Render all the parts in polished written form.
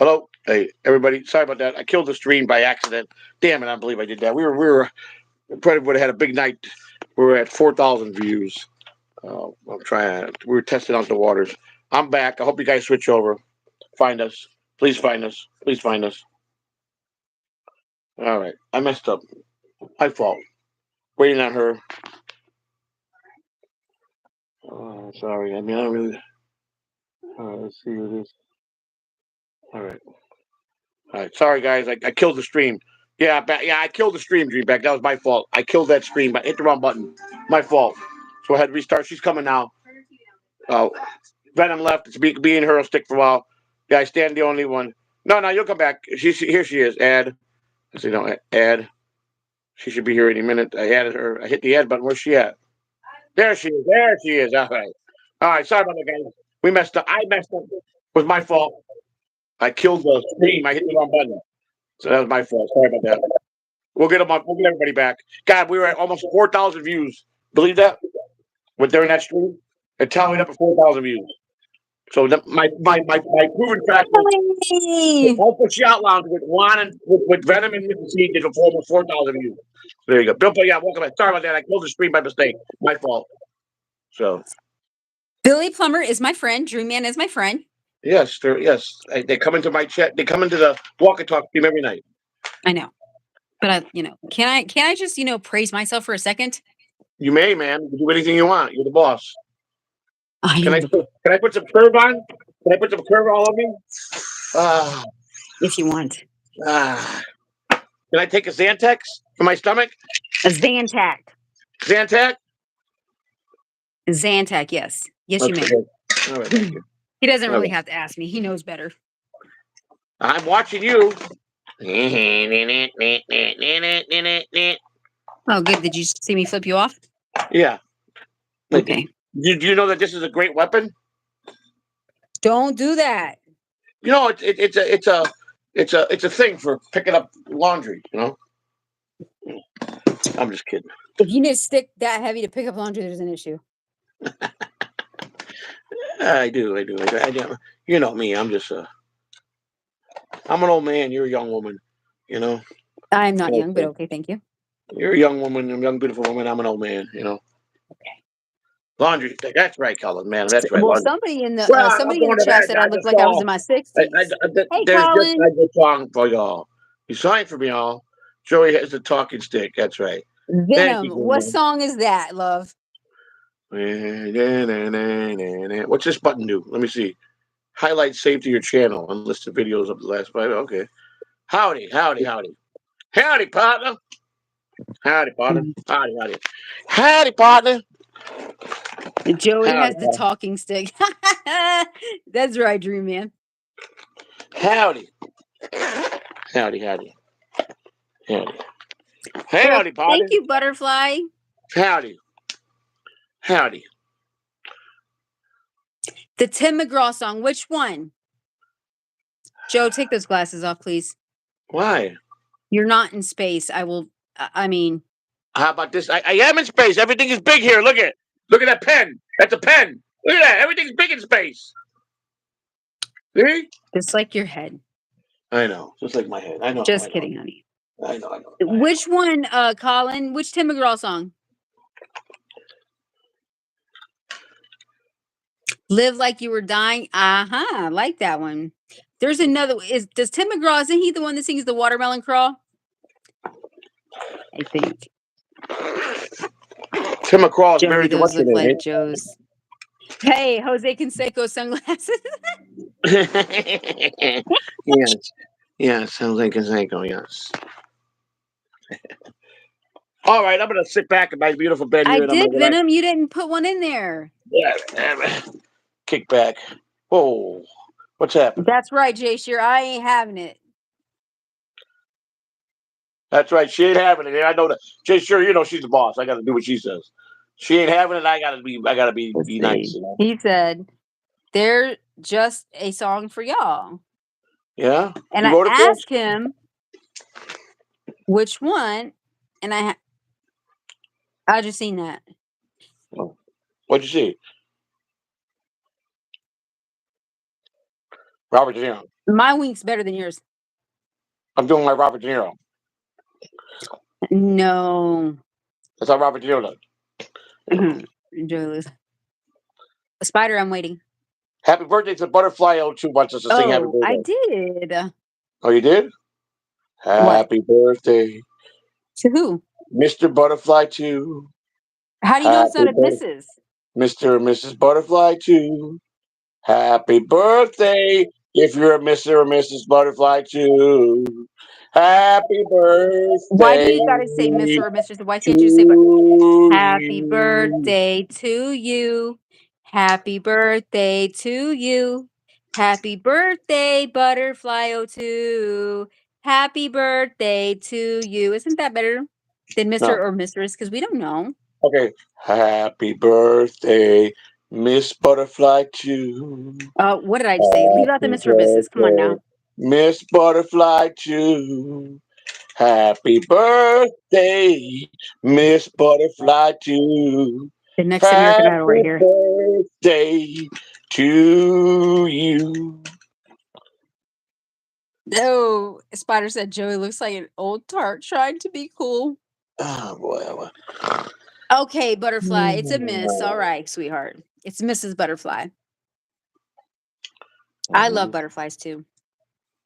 Hello, hey everybody. Sorry about that. I killed the stream by accident. Damn it! I believe I did that. We were probably would have had a big night. We were at 4,000 views. I'm trying. We were testing out the waters. I'm back. I hope you guys switch over. Find us. Please find us. Please find us. All right. I messed up. My fault. Waiting on her. Oh, sorry. I mean, I don't really. All right, let's see what it is. All right. All right. Sorry, guys. I killed the stream. Yeah, I killed the stream, Dreamback. That was my fault. I killed that stream. I hit the wrong button. My fault. So I had to restart. She's coming now. Oh, Venom left. It's being her will stick for a while. Yeah, I stand the only one. No, you'll come back. Here she is. Add. Let's see, no, add. She should be here any minute. I added her. I hit the add button. Where's she at? There she is. There she is. All right. All right. Sorry about that, guys. We messed up. I messed up. It was my fault. I killed the stream. I hit the wrong button. So that was my fault. Sorry about that. We'll get them on. We'll get everybody back. God, we were at almost 4,000 views. Believe that? During that stream, it tallied up at 4,000 views. So my proven fact is Alpha Shout Lounge with Juan and with Venom and Mr. C did almost 4,000 views. There you go. Bill, yeah, welcome back. Sorry about that. I closed the stream by mistake. My fault. So Billy Plummer is my friend. Dream Man is my friend. Yes, they come into my chat. They come into the Walk and Talk stream every night. I know, but can I just praise myself for a second? You may, man. You can do anything you want. You're the boss. Can I put some curve on? Can I put some curve all over me? If you want. Can I take a Zantac for my stomach? A Zantac. Zantac? Zantac, yes. Yes, okay. You may. All right, thank you. He doesn't really have to ask me. He knows better. I'm watching you. Oh, good. Did you see me flip you off? Yeah. Okay. Do you know that this is a great weapon? Don't do that. You know, it's a thing for picking up laundry. You know. I'm just kidding. If you need a stick that heavy to pick up laundry, there's an issue. I do. You know me. I'm an old man. You're a young woman. You know. I'm not young, but okay, thank you. You're a young woman. I'm a young, beautiful woman. I'm an old man. You know. Okay. Laundry. That's right, Colin. Man, that's right. Well, somebody in the chat said I looked like I was in my 60s. Hey, Colin. There's just a song for y'all. You signed for me, y'all. Joey has the talking stick. That's right. Venom. What song is that, love? What's this button do? Let me see. Highlight saved to your channel and list of videos of the last 5. Okay. Howdy, partner. Howdy, partner. Howdy, partner. Joey has the talking stick. That's right, Dream Man. Howdy, partner. Thank you, Butterfly. Howdy. The Tim McGraw song. Which one? Joe, take those glasses off, please. Why? You're not in space. I mean. How about this? I am in space. Everything is big here. Look at that pen. That's a pen. Look at that. Everything's big in space. See? Just like your head. I know. Just like my head. I know. Just kidding, honey. I know. Which one, Colin? Which Tim McGraw song? Live Like You Were Dying. I like that one. There's another. Does Tim McGraw, isn't he the one that sings the Watermelon Crawl? I think. Tim McGraw is married to what's her name? Like Joe's. Hey, Jose Canseco sunglasses. Yes, Jose Canseco, yes. All right, I'm gonna sit back in my beautiful bed here. I did, Venom. You didn't put one in there. Yeah, kick back. Oh, what's happening? That's right, Jay Shear. I ain't having it. That's right. She ain't having it. I know that. Jay Shear, you know she's the boss. I got to do what she says. She ain't having it. I gotta be nice. You know? He said, "They're just a song for y'all." Yeah. And I asked him which one, and I just seen that. Oh. What'd you see? Robert De Niro. My wink's better than yours. I'm doing my Robert De Niro. No. That's how Robert De Niro does. Joyless. Spider, I'm waiting. Happy birthday to Butterfly 02 wants us to sing happy Oh, I birthday. did. Oh, you did? What? Happy birthday, To who? Mr. Butterfly 2. How do you know it's Happy not a birthday, Mrs.? Mr. and Mrs. Butterfly 2. Happy birthday, if you're a Mr. or Mrs. Butterfly 2. Happy Why do birthday you gotta say Mr. or Mrs.? Why to can't you say happy you. birthday to you? Happy birthday to you. Happy birthday, Butterfly 02. Happy birthday to you. Isn't that better than Mr. No. or Mistress? Because we don't know. Okay. Happy birthday, Miss Butterfly 2. What did I say? Leave out the Happy Mr. or Mrs. Come on birthday, now. Miss Butterfly 2. Happy birthday, Miss Butterfly 2. The next American Idol right Happy here. birthday to you. No, Spider said Joey looks like an old tart trying to be cool. Oh, boy. Okay, Butterfly. It's a miss. All right, sweetheart. It's Mrs. Butterfly. I love butterflies too.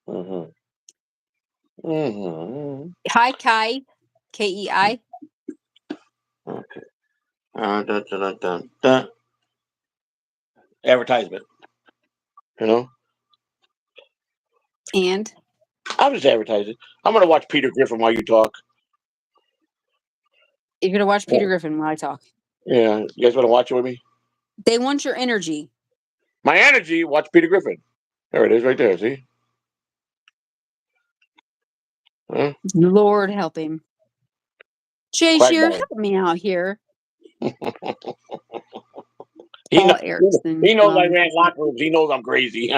Mm-hmm. Mm-hmm. Hi, Kai. Kei. Okay. Dun, dun, dun, dun, dun. Advertisement. You know? And I'm just advertising. I'm going to watch Peter Griffin while you talk. you're going to watch Peter Griffin while I talk. Yeah. You guys want to watch it with me? They want your energy. My energy, watch Peter Griffin. There it is right there. See? Huh? Lord help him. Jay Quack Shear, Ball. help me out here. He, Paul know, Erickson. he knows I ran locker rooms. He knows I'm crazy.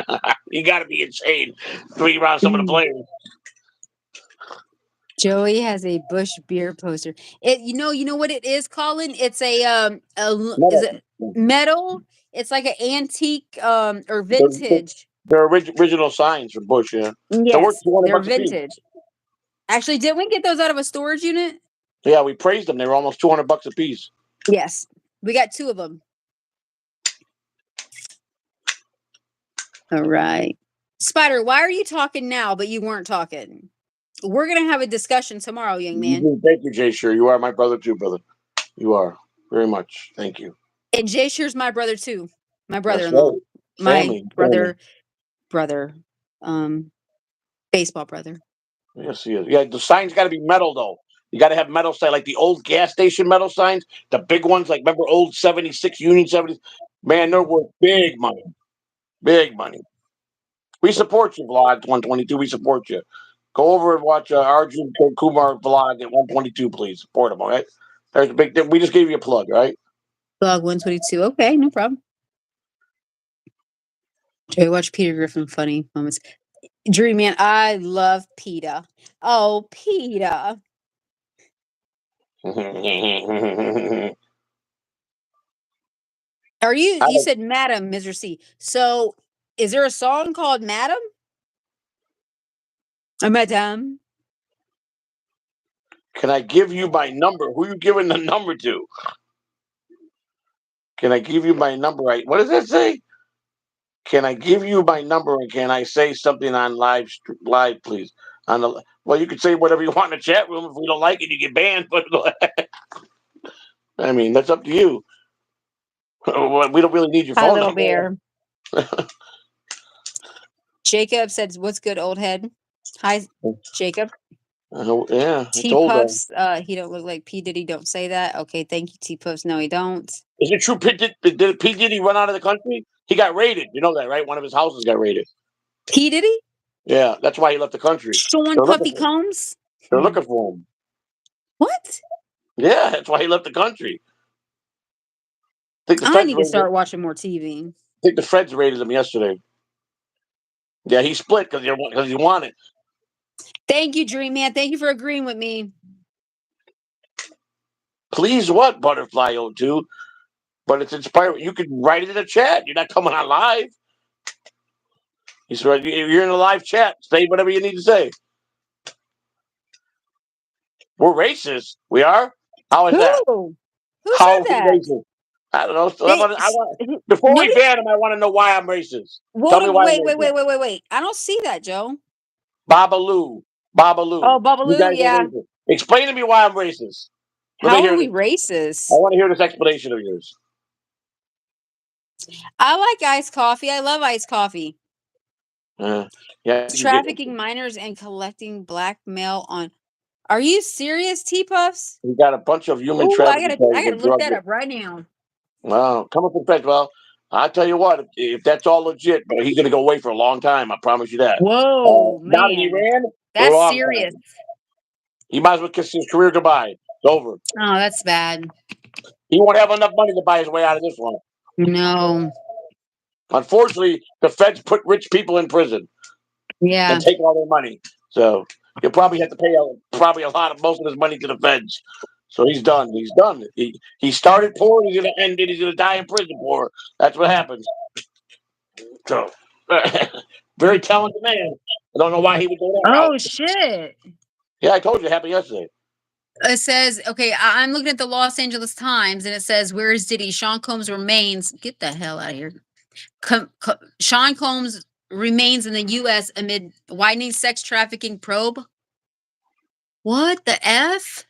You got to be insane to be around some of the players. Joey has a Bush beer poster. You know what it is, Colin? It's is it metal? It's like an antique or vintage. They're original signs for Bush, yeah. They're worth Yes, they're $200 a piece. vintage. Actually, didn't we get those out of a storage unit? Yeah, we praised them. They were almost $200 a piece. Yes, we got 2 of them. All right, Spider. Why are you talking now, but you weren't talking? We're gonna have a discussion tomorrow, young man. Thank you, Jay. Sure, you are my brother too, brother. You are very much. Thank you. And Jay Shear's my brother too. My That's brother-in-law. right. My Family. brother, baseball brother. Yes, he is. Yeah, the signs got to be metal though. You got to have metal sign like the old gas station metal signs, the big ones. Like remember old 76 Union 70s? Man, they're worth big money. Big money. We support you, Vlog 122. We support you. Go over and watch Arjun Kumar vlog at 122, please. Support him, all right? There's a big. We just gave you a plug, right? Blog 122. Okay, no problem. Joey, watch Peter Griffin funny moments. Dream Man, I love PETA. Oh, PETA. You said Madam, Mr. C. So is there a song called Madam? Madam. Can I give you my number? Who you giving the number to? Can I give you my number? Right? What does that say? Can I give you my number and can I say something on live, please? Well, you can say whatever you want in the chat room. If we don't like it, you get banned. But I mean, that's up to you. We don't really need your Hi, phone little number. bear. Jacob said, "What's good, old head?" Hi, Jacob. Yeah, I T told Puffs. He don't look like P Diddy. Don't say that. Okay, thank you, T Puffs. No, he don't. Is it true? Did P Diddy run out of the country? He got raided. You know that, right? One of his houses got raided. P Diddy. Yeah, that's why he left the country. Sean Puffy Combs. They're looking for him. What? Yeah, that's why he left the country. I need to start watching more TV. I think the feds raided him yesterday. Yeah, he split because he wanted. Thank you, Dream Man. Thank you for agreeing with me. Please, what Butterfly 02? But it's inspiring. You can write it in the chat. You're not coming on live. He's right. You're in a live chat. Say whatever you need to say. We're racist. We are. How is that? Who? Who How said are we that? racist? I don't know. So They, I want. Before we nobody. ban him, I want to know why I'm racist. Tell me Wait, why I'm wait, wait, racist. wait, wait, wait, wait. I don't see that, Joe. Babaloo. Oh, Babaloo. You Babalu, guys are yeah. racist. Explain to me why I'm racist. Let me How are hear we this. I racist? want to hear this explanation of yours. I like iced coffee. I love iced coffee. Yeah, It's you get. trafficking minors and collecting blackmail on. Are you serious, T Puffs? We got a bunch of human Oh, trafficking I charges gotta with look drugs. that up right now. Wow, come up with the feds. Well, I tell you what, if that's all legit, but he's going to go away for a long time. I promise you that. Whoa, Down in man, Iran, a that's long serious. time. He might as well kiss his career goodbye. It's over. Oh, that's bad. He won't have enough money to buy his way out of this one. No, Unfortunately, the feds put rich people in prison yeah. and take all their money. So he'll probably have to pay probably a lot of most of his money to the feds. So he's done. He's done. He started poor. He's going to end it. He's going to die in prison poor. That's what happens. So very talented man. I don't know why he would go that route. Oh shit. Yeah, I told you it happened yesterday. It says, okay, I'm looking at the Los Angeles Times, and it says, "Where is Diddy? Sean Combs remains." Get the hell out of here. Sean Combs remains in the U.S. amid widening sex trafficking probe. What the f?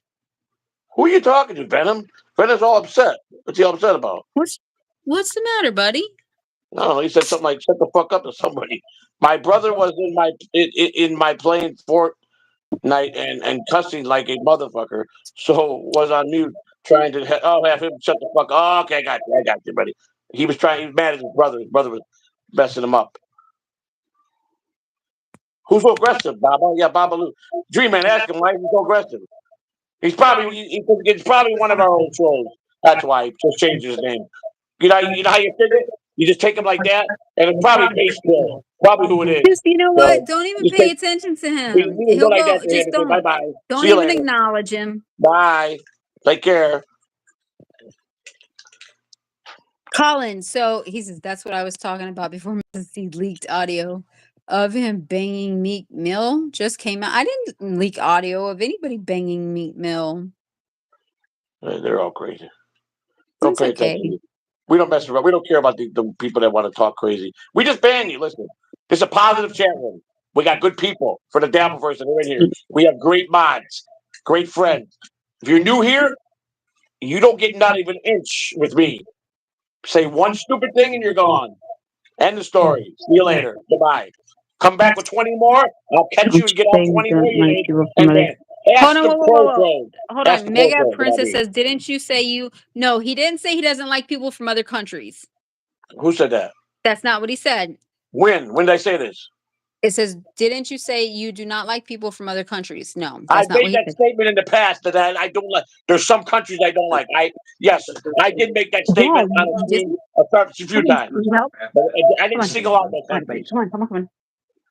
Who are you talking to, Venom? Venom's all upset. What's he all upset about? What's the matter, buddy? I don't know. He said something like "shut the fuck up" to somebody. My brother was in my playing Fortnite and cussing like a motherfucker. So was on mute trying to have him shut the fuck up. Oh, okay, I got you, buddy. He was mad at his brother. His brother was messing him up. Who's so aggressive, Baba? Yeah, Babalu. Dream Man, ask him why he's so aggressive. It's probably one of our old trolls. That's why he just changed his name. You know how you figure it? You just take him like that, and it's probably Case Bill. Probably who it is. Just, you know what? So Don't even just pay take attention to him. we just go He'll like go. that to him Just and say bye don't. bye. Don't See you even later. acknowledge him. Bye. Take care. Colin. So he says that's what I was talking about before the leaked audio of him banging Meek Mill just came out. I didn't leak audio of anybody banging Meek Mill. They're all crazy. Don't That's pay okay. attention. We don't mess around. We don't care about the people that want to talk crazy. We just ban you. Listen, it's a positive chat room. We got good people for the Dabbleverse that are in here. We have great mods, great friends. If you're new here, you don't get not even an inch with me. Say one stupid thing and you're gone. End the story. See you later. Goodbye. Come back with 20 more. I'll catch you and get all 20 more you need. And then Hold ask on, the whoa, whoa, whoa, pro whoa. pro. Hold Ask the on. pro Mega pro about Princess me. says, didn't you say you? No, he didn't say he doesn't like people from other countries. Who said that? That's not what he said. When? When did I say this? It says, didn't you say you do not like people from other countries? No, I that's not what made he that said. statement in the past that I don't like. There's some countries I don't like. Yes, I did make that statement on a stream a few times, but I didn't single out those countries. Come on.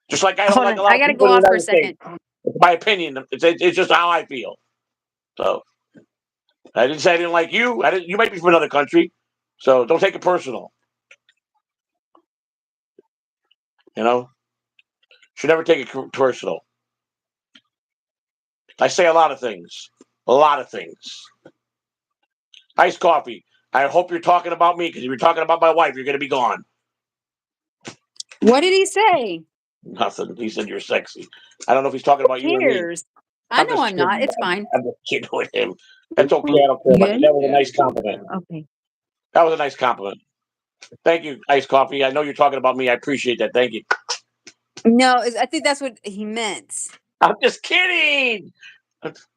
Just like I don't Hold like on. a lot I of gotta people go in the off for a United States. second. It's my opinion. It's just how I feel. So I didn't say I didn't like you. I didn't. You might be from another country, so don't take it personal. You know, should never take it personal. I say a lot of things. A lot of things. Iced coffee. I hope you're talking about me because if you're talking about my wife, you're going to be gone. What did he say? Nothing. He said you're sexy. I don't know if he's talking about Who you or me. cares? I know Just I'm not. kidding. It's fine. I'm just kidding with him. That's okay. I don't care You about good? that. Was a nice compliment. Okay. That was a nice compliment. Thank you, Iced Coffee. I know you're talking about me. I appreciate that. Thank you. No, I think that's what he meant. I'm just kidding.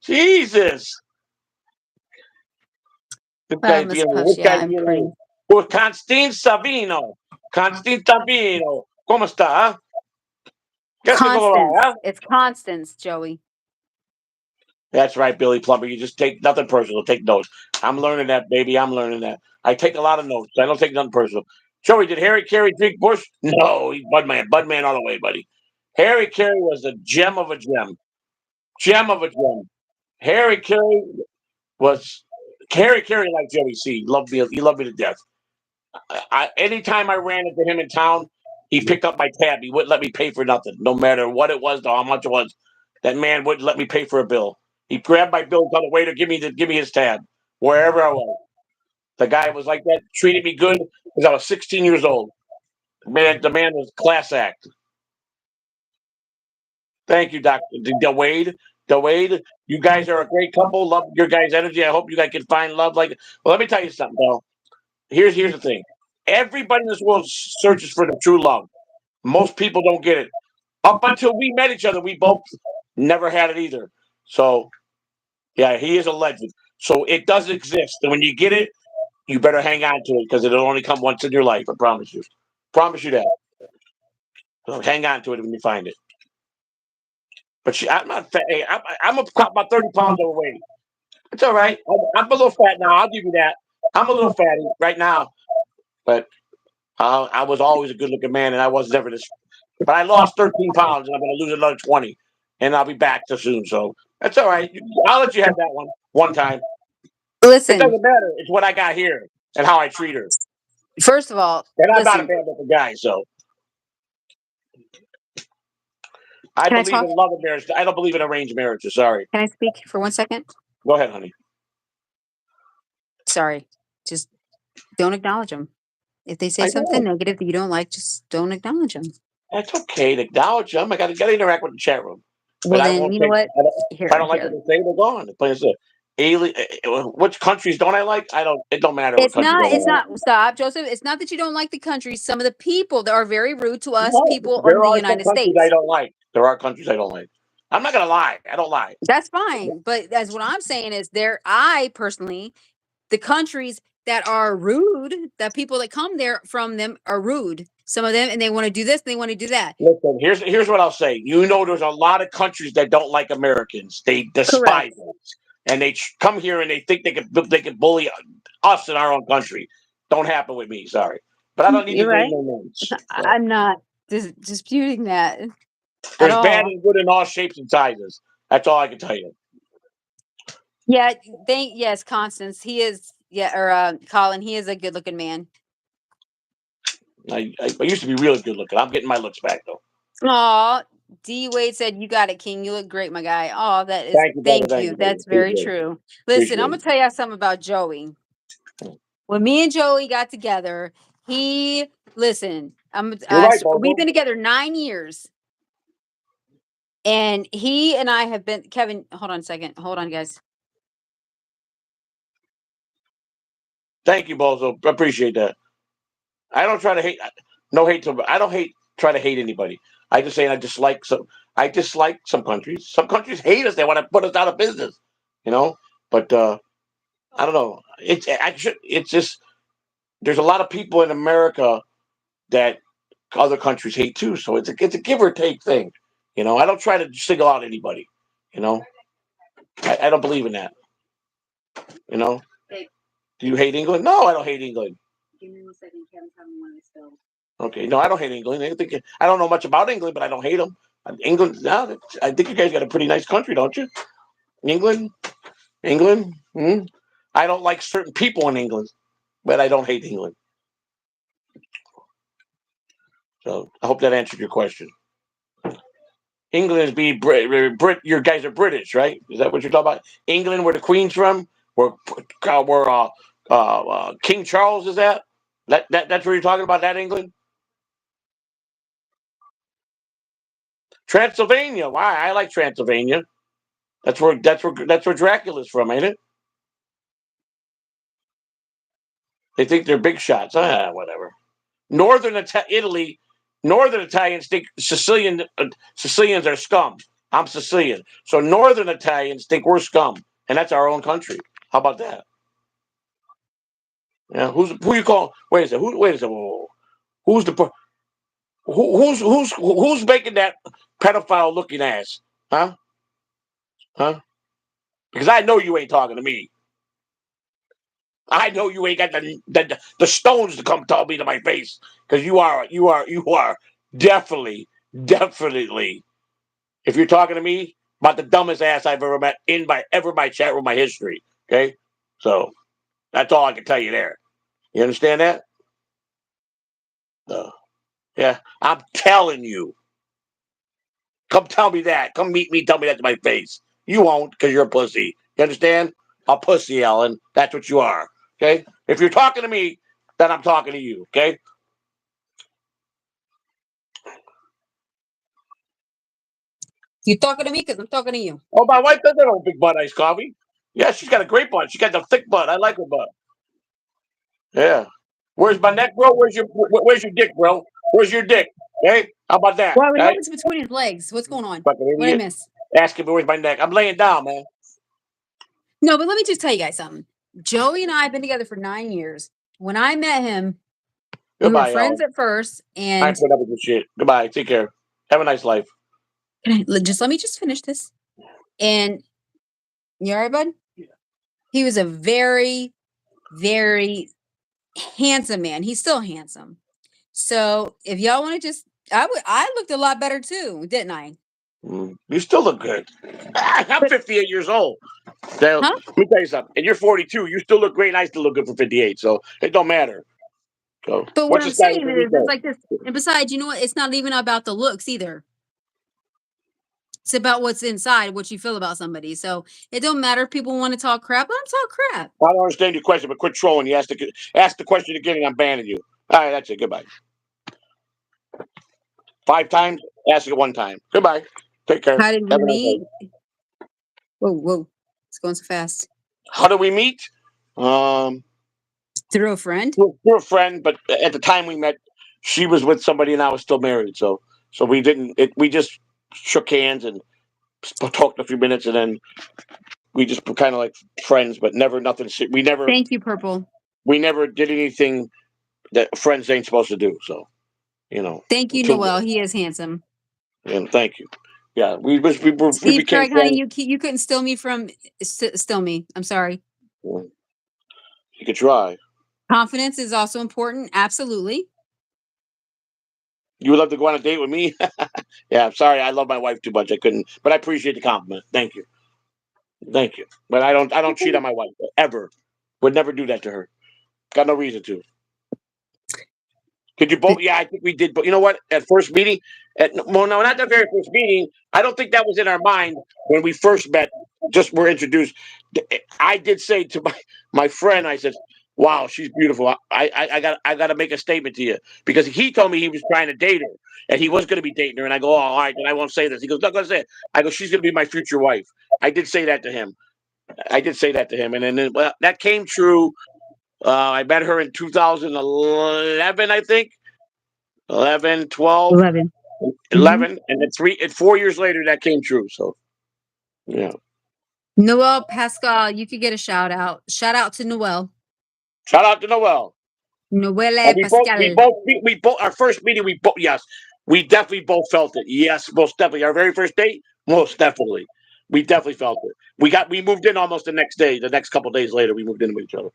Jesus. This guy's Miss DNA. Puffs, This yeah, guy's I'm DNA. pretty. Well, Constantine Savino. Constantine Savino. ¿Cómo está? ¿Qué es que cómo va? Constance. It's Constance, Joey. That's right, Billy Plumber. You just take nothing personal. Take notes. I'm learning that, baby. I'm learning that. I take a lot of notes. I don't take nothing personal. Joey, did Harry Carey drink Bush? No, he's Budman. Budman all the way, buddy. Harry Carey was a gem of a gem. Gem of a gem. Harry Carey was Harry Carey like Joey C. He loved me to death. Anytime I ran into him in town, He picked up my tab. He wouldn't let me pay for nothing, no matter what it was or how much it was. That man wouldn't let me pay for a bill. He grabbed my bill, told the waiter, give me his tab, wherever I was. The guy was like that, treated me good because I was 16 years old. The man was class act. Thank you, Dr. DeWade. DeWade, you guys are a great couple. Love your guys' energy. I hope you guys can find love like. Well, let me tell you something, though. Here's the thing. Everybody in this world searches for the true love. Most people don't get it. Up until we met each other, we both never had it either. So, yeah, he is a legend. So it does exist. And when you get it, you better hang on to it because it'll only come once in your life. I promise you. Promise you that. So hang on to it when you find it. But I'm not fat. Hey, I'm about 30 pounds overweight. It's all right. I'm a little fat now. I'll give you that. I'm a little fatty right now. But I was always a good-looking man, and I was never this. But I lost 13 pounds, and I'm going to lose another 20, and I'll be back so soon. So that's all right. I'll let you have that one time. It Listen, doesn't matter. It's what I got here and how I treat her. first of all, And I'm not a listen, bad-looking guy, so I can I believe talk? in love and marriage. I don't believe in arranged marriages. Sorry. Can I speak for 1 second? Go ahead, honey. Sorry. Just don't acknowledge them. If they say I something don't. negative that you don't like, just don't acknowledge them. It's okay to acknowledge them. I got to interact with the chat room. But Well, I then, won't you know take. what? If I don't like what they say, they're gone. The place is alien. Which countries don't I like? I don't. It don't matter what countries I It's don't like. not, stop, Joseph. It's not that you don't like the country. Some of the people that are very rude to us, No, people in there the are some United countries I States. don't like. There are countries I don't like. I'm not gonna lie. I don't lie. That's fine. But that's what I'm saying is I personally, the countries that are rude, the people that come there from them are rude. Some of them, and they want to do this, they want to do that. Listen, here's what I'll say. There's a lot of countries that don't like Americans. They Correct. despise us, and they come here and they think they can bully us in our own country. Don't happen with me. Sorry, but I don't need to You're name right. no names. So. I'm not disputing that at There's bad all. and good in all shapes and sizes. That's all I can tell you. Yeah, yes, Constance. He is, yeah, or Colin, he is a good looking man. I used to be really good looking. I'm getting my looks back though. Aw, D Wade said, "You got it, King. You look great, my guy." Oh, that is, Thank you, brother. thank Thank you. you, brother. That's very Appreciate it. true. Listen, I'm Appreciate gonna it. tell you something about Joey. When me and Joey got together, listen, You're right, we've Bobo. been together 9 years, and he and I have been. Kevin, hold on a second. Hold on, guys. Thank you, Bozo. Appreciate that. I don't try to hate. No hate to. I don't hate. Try to hate anybody. I just say I dislike some. I dislike some countries. Some countries hate us. They want to put us out of business. You know. But I don't know. It's just there's a lot of people in America that other countries hate too. So it's a give or take thing. I don't try to single out anybody. You know. I don't believe in that. You know. Hey. Do you hate England? No, I don't hate England. Give me 1 second. Kevin's having one of his spills. Okay, no, I don't hate England. I don't know much about England, but I don't hate them. England, no, I think you guys got a pretty nice country, don't you? England, England. I don't like certain people in England, but I don't hate England. So I hope that answered your question. England is being Brit. Your guys are British, right? Is that what you're talking about? England, where the Queen's from, where King Charles is at. That's where you're talking about. That England. Transylvania. Why? I like Transylvania. That's where Dracula's from, ain't it? They think they're big shots. Whatever. Italy. Northern Italians think Sicilians are scum. I'm Sicilian, so Northern Italians think we're scum, and that's our own country. How about that? Yeah. Who you call? Wait a second. Wait a second. Whoa. Who's the who's making that pedophile looking ass? Huh? Huh? Because I know you ain't talking to me. I know you ain't got the stones to come tell me to my face because you are definitely. If you're talking to me about the dumbest ass I've ever met in my chat room, my history. Okay, so that's all I can tell you there. You understand that? Yeah, I'm telling you. Come tell me that. Come meet me. Tell me that to my face. You won't because you're a pussy. You understand? A pussy, Ellen. That's what you are. Okay? If you're talking to me, then I'm talking to you. Okay? You talking to me because I'm talking to you. Oh, my wife doesn't have a big butt iced coffee. Yeah, she's got a great butt. She got the thick butt. I like her butt. Yeah. Where's my neck, bro? Where's your dick, bro? Where's your dick? Okay? How about that? Well, we Okay? hope it's between his legs. What's going on? Fucking What I idiot. miss? Asking me where's my neck. I'm laying down, man. No, but let me just tell you guys something. Joey and I have been together for 9 years. When I met him, we were Goodbye, friends Ellen. at first, I and ain't put up with this shit. Goodbye. Take care. Have a nice life. just let me just finish this. And you all right, bud? He was a very, very handsome man. He's still handsome. So if y'all want to just, I looked a lot better too, didn't I? You still look good. I'm 58 years old. So, Huh? let me tell you something. And you're 42. You still look great, and I still look good for 58. So it don't matter. So But what what's the I'm status saying of is, it's Rico? like this. And besides, you know what? It's not even about the looks either. It's about what's inside, what you feel about somebody. So it don't matter if people want to talk crap. Let them talk crap. I don't understand your question, but quit trolling. You ask the question again, and I'm banning you. All right, that's it. Goodbye. 5 times. Ask it 1 time. Goodbye. Take care. How did we Have a nice meet? day. Whoa, whoa. It's going so fast. How do we meet? Um, Through a friend? we're a friend, but at the time we met, she was with somebody, and I was still married. So we didn't. We just shook hands and talked a few minutes, and then we just were kind of like friends, but never nothing. Thank you, Purple. We never did anything that friends ain't supposed to do. So Thank you, until Noel. He is handsome. and thank you. Yeah, we Steve became Craig, honey, friends. you couldn't steal me from steal me. I'm sorry. You could try. Confidence is also important. Absolutely. You would love to go on a date with me? Yeah, I'm sorry. I love my wife too much. I couldn't, but I appreciate the compliment. Thank you. Thank you. But I don't cheat on my wife ever. Would never do that to her. Got no reason to. Could you both? Yeah, I think we did. But you know what? At first meeting, well, no, not the very first meeting. I don't think that was in our mind when we first met. Just were introduced. I did say to my friend, I said, "Wow, she's beautiful. I got to make a statement to you," because he told me he was trying to date her and he was going to be dating her. And I go, "Oh, all right, then I won't say this." He goes, "Not going to say it." I go, "She's going to be my future wife." I did say that to him. I did say that to him, and then well, that came true. I met her in 2011, I think. 11, 12, 11. 11, and then 4 years later that came true. So yeah. Noel Pascal, you could get a shout out. Shout out to Noel. Shout out to Noel. And Noelle we Pascal. both we both our first meeting we both yes we definitely both felt it. Yes, most definitely. Our very first date, most definitely. We definitely felt it. We moved in almost the next day. The next couple days later, we moved in with each other.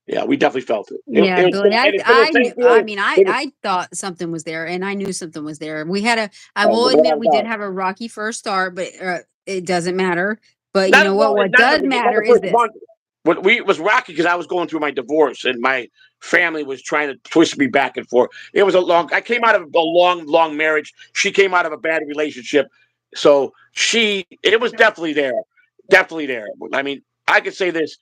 Yeah, we definitely felt it. Yeah, It was, Billy. and it's been the same I feeling. mean, It was, I thought something was there, and I knew something was there. I will without admit a we did doubt. have a rocky first start, but it doesn't matter. But you Not know what? well, What not does not matter the is first this. month. It was rocky because I was going through my divorce and my family was trying to twist me back and forth. It was a long. I came out of a long marriage. She came out of a bad relationship, so it was definitely there, definitely there. I mean, I could say this.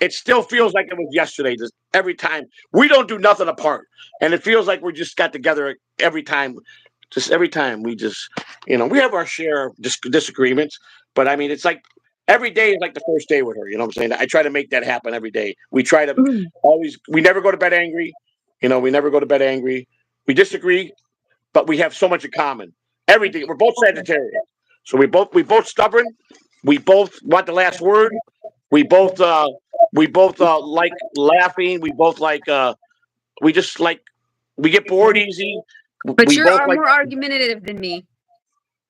It still feels like it was yesterday. Just every time we don't do nothing apart, and it feels like we just got together every time. Just every time we just, we have our share of disagreements, but I mean, it's like every day is like the first day with her. You know what I'm saying? I try to make that happen every day. We try to Mm. always. We never go to bed angry. We never go to bed angry. We disagree, but we have so much in common. Everything. We're both Sagittarius, so we both stubborn. We both want the last word. We both like laughing. We both like we just like we get bored easy. But We you're both like more argumentative than me.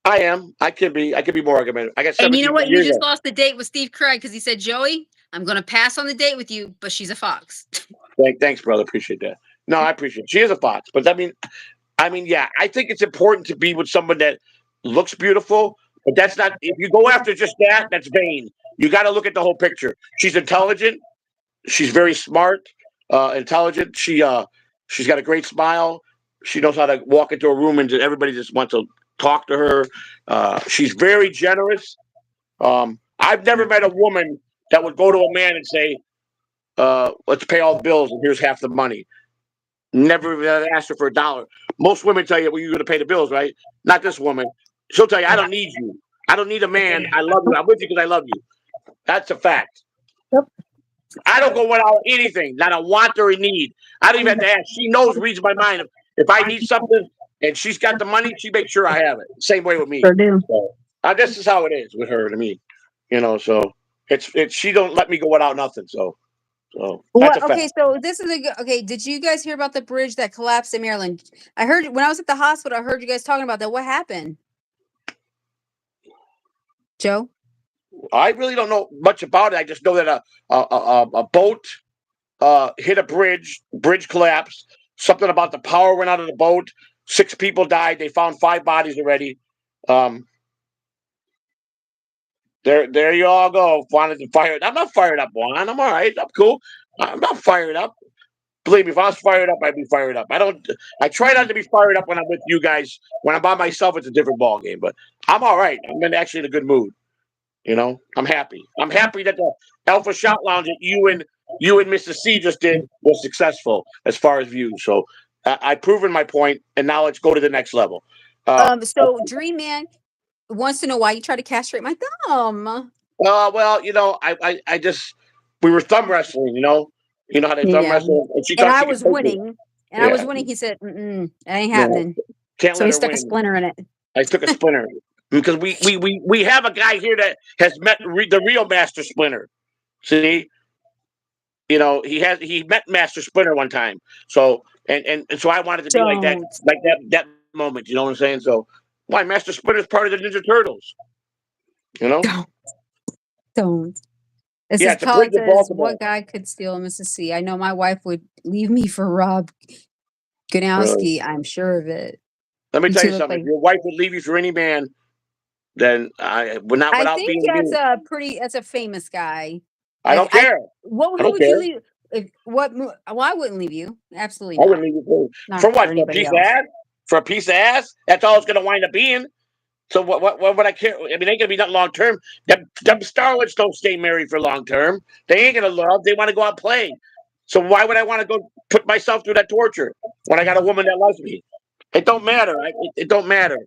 I am. I could be more argumentative. I got And you know 17 what? You years just left. lost the date with Steve Craig because he said, Joey, I'm going to pass on the date with you, but she's a fox. Thanks, brother. Appreciate that. No, I appreciate it. She is a fox, but I mean, yeah, I think it's important to be with someone that looks beautiful, but that's not. If you go after just that, that's vain. You got to look at the whole picture. She's intelligent. She's very smart, intelligent. She's got a great smile. She knows how to walk into a room and everybody just wants to talk to her. She's very generous. I've never met a woman that would go to a man and say, let's pay all the bills and here's half the money. Never even asked her for $1. Most women tell you, well, you're going to pay the bills, right? Not this woman. She'll tell you, I don't need you. I don't need a man. I love you. I'm with you because I love you. That's a fact. Yep. I don't go without anything, not a want or a need. I don't even have to ask. She knows, reads my mind. If I need something and she's got the money, she makes sure I have it. Same way with me. Sure do. So, this is how it is with her to me. So it's she don't let me go without nothing. So that's a fact. Okay, so this is okay. Did you guys hear about the bridge that collapsed in Maryland? I heard when I was at the hospital. I heard you guys talking about that. What happened, Joe? I really don't know much about it. I just know that a boat hit a bridge collapsed. Something about the power went out of the boat. 6 people died. They found 5 bodies already. There you all go. Wanted to fire. I'm not fired up, Juan. I'm all right. I'm cool. I'm not fired up. Believe me, if I was fired up, I'd be fired up. I try not to be fired up when I'm with you guys. When I'm by myself, it's a different ball game. But I'm all right. I'm actually in a good mood. I'm happy. I'm happy that the Alpha Shot Lounge that you and Mr. C just did was successful as far as views. So I've proven my point, and now let's go to the next level. So Dream Man wants to know why you try to castrate my thumb. Well, I just we were thumb wrestling. You know how they thumb wrestle, and she thought I she was could take winning. it. And I was winning. He said, that ain't happening. Can't So let he her stuck a win. splinter in it. I took a splinter because we have a guy here that has met the real Master Splinter. See, he met Master Splinter one time. So and so I wanted to be like that moment. You know what I'm saying? So why Master Splinter is part of the Ninja Turtles? Don't. This Yeah, is it's a bridge Todd of says, Baltimore. what guy could steal Mrs. C? I know my wife would leave me for Rob Ganowski. Really? I'm sure of it. Let me You tell two you look something. like- If your wife would leave you for any man, then I would not I without think being mean. that's a famous guy. I don't care. Who would you leave? Well, I wouldn't leave you. Absolutely I not. wouldn't leave you Not for what? For a anybody piece else. of ass? For a piece of ass? That's all it's going to wind up being. So what would I care? I mean, they ain't gonna be that long term. Them starlets don't stay married for long term. They ain't gonna love. They want to go out and play. So why would I want to go put myself through that torture when I got a woman that loves me? It don't matter. It don't matter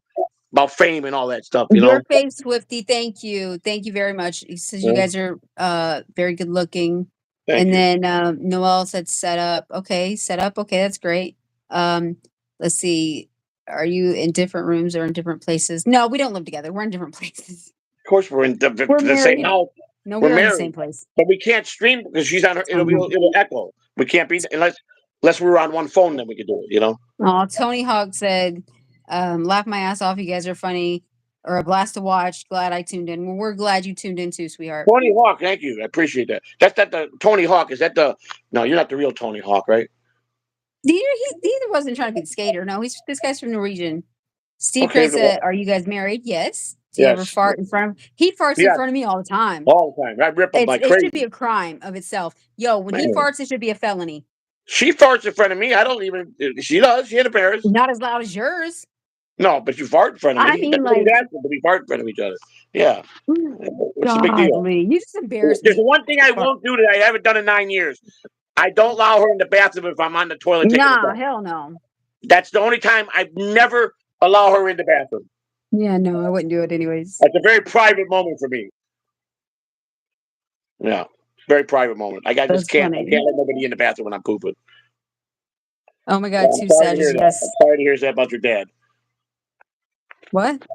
about fame and all that stuff. Your face, Swifty. Thank you very much. He says you Yeah. guys are very good looking. Thank and you. then Noel said set up. Okay, set up. Okay, that's great. Let's see. Are you in different rooms or in different places? No, we don't live together. We're in different places. Of course, we're in the same house. No, we're we're in married, the same place. but we can't stream because she's on her. It'll echo. We can't be unless we were on one phone. Then we could do it. Oh, Tony Hawk said, "Laugh my ass off. You guys are funny, or a blast to watch. Glad I tuned in. Well, we're glad you tuned in too, sweetheart." Tony Hawk, thank you. I appreciate that. That's not the Tony Hawk. Is that the? No, you're not the real Tony Hawk, right? He wasn't trying to be the skater. No, this guy's from Norwegian. Steve Okay, Gray said, "Are you guys married?" Yes. Do you ever yes. fart in front of? He farts in front of me all the time. All the time. I rip him like It crazy. should be a crime of itself. Yo, when he farts, it should be a felony. She farts in front of me. I don't even. She does. She embarrassed. Not as loud as yours. No, but you fart in front of me. I mean, that's like, but we fart in front of each other. Yeah. What's the big deal? Godly. You just embarrassed me. There's one thing I won't do that I haven't done in 9 years. I don't allow her in the bathroom if I'm on the toilet taking a bath. Hell no. That's the only time I've never allow her in the bathroom. Yeah, no, I wouldn't do it anyways. That's a very private moment for me. Yeah, very private moment. I can't let nobody in the bathroom when I'm pooping. Oh my God, 2 Sages. Yes. I'm sorry to hear that about your dad. What?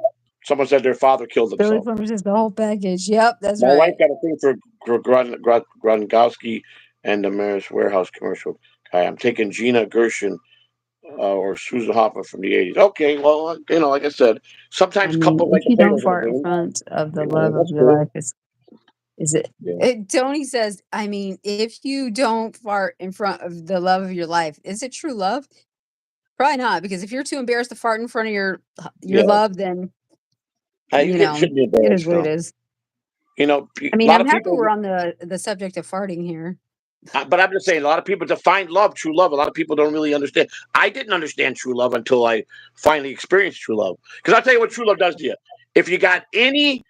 Someone said their father killed himself. Billy just the whole package. Yep, that's My right. wife got a thing for Gronkowski and the Maris Warehouse commercial guy. I'm taking Gina Gershon or Susan Hoffman from the 80s. Okay, well, like I said, sometimes couples like if you don't fart in front of the love of your life, is it? Yeah. Tony says, I mean, if you don't fart in front of the love of your life, is it true love? Probably not, because if you're too embarrassed to fart in front of your love, then shouldn't be embarrassed. It is what it is. I mean, I'm happy we're on the subject of farting here. But I'm just saying, a lot of people define love, true love. A lot of people don't really understand. I didn't understand true love until I finally experienced true love. Because I'll tell you what true love does to you. If you got any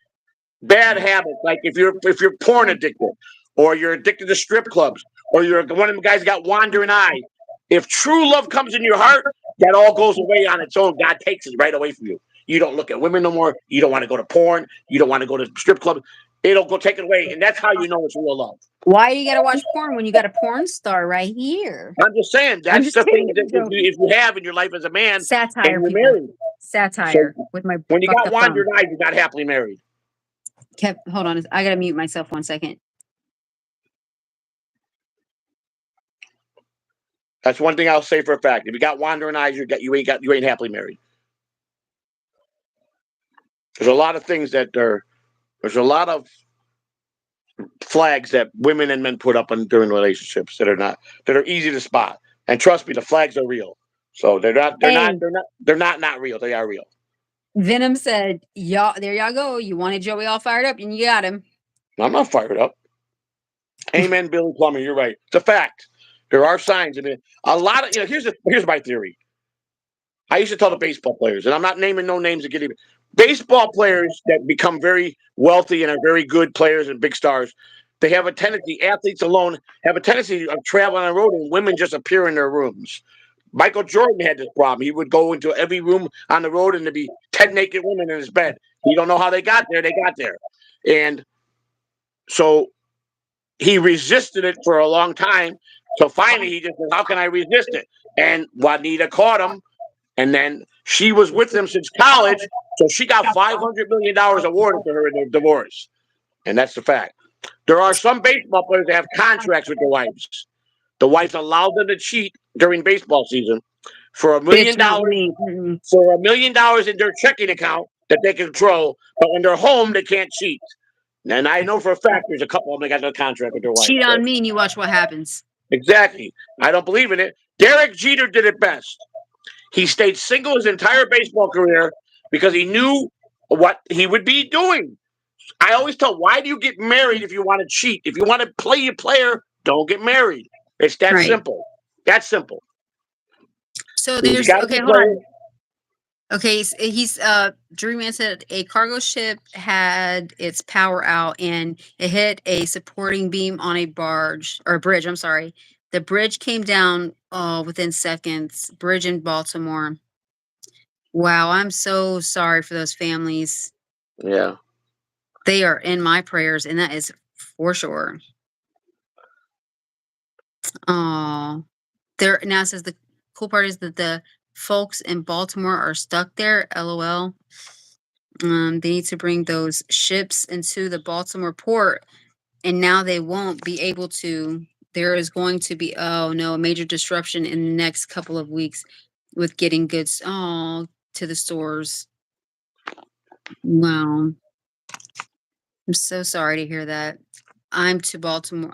bad habits, like if you're porn addicted, or you're addicted to strip clubs, or you're one of them guys got wandering eyes, if true love comes in your heart, that all goes away on its own. God takes it right away from you. You don't look at women no more. You don't want to go to porn. You don't want to go to strip clubs. It'll go take it away, and that's how you know it's real love. Why you gotta watch porn when you got a porn star right here? I'm just saying I'm that's just the kidding. thing that if you have in your life as a man and Satire, you're people. married. Satire So with my when you fucked got up thumb. wandering eyes, you're not happily married. Hold on. I gotta mute myself 1 second. That's one thing I'll say for a fact. If you got wandering eyes, you ain't happily married. There's a lot of things there's a lot of flags that women and men put up during relationships that are easy to spot. And trust me, the flags are real. So they're not real. They are real. Venom said, "Y'all, there y'all go. You wanted Joey all fired up, and you got him." I'm not fired up. Amen, Billy Plummer. You're right. It's a fact. There are signs in it. A lot of here's my theory. I used to tell the baseball players, and I'm not naming no names to get even. Baseball players that become very wealthy and are very good players and big stars, they have a tendency. Athletes alone have a tendency of traveling on the road, and women just appear in their rooms. Michael Jordan had this problem. He would go into every room on the road, and there'd be 10 naked women in his bed. You don't know how they got there. They got there, and so he resisted it for a long time. So finally, he just said, "How can I resist it?" And Juanita caught him, and then she was with him since college. So she got $500 million awarded to her in their divorce, and that's the fact. There are some baseball players that have contracts with their wives. The wives allow them to cheat during baseball season for $1 million. Bitch, not me. Mm-mm. For $1 million in their checking account that they control, but when they're home, they can't cheat. And I know for a fact there's a couple of them that got no contract with their wife. Cheat on me, and you watch what happens. Exactly. I don't believe in it. Derek Jeter did it best. He stayed single his entire baseball career because he knew what he would be doing. I always tell, why do you get married if you want to cheat? If you want to play your player, don't get married. It's that simple. That's simple. So there's okay, hold on. Okay, he's Dreamman said a cargo ship had its power out and it hit a supporting beam on a barge or a bridge. I'm sorry. The bridge came down within seconds. Bridge in Baltimore. Wow, I'm so sorry for those families. Yeah. They are in my prayers, and that is for sure. Oh, there now it says the cool part is that the folks in Baltimore are stuck there. LOL. They need to bring those ships into the Baltimore port, and now they won't be able to. There is going to be a major disruption in the next couple of weeks with getting goods to the stores. Wow. I'm so sorry to hear that. I'm to Baltimore.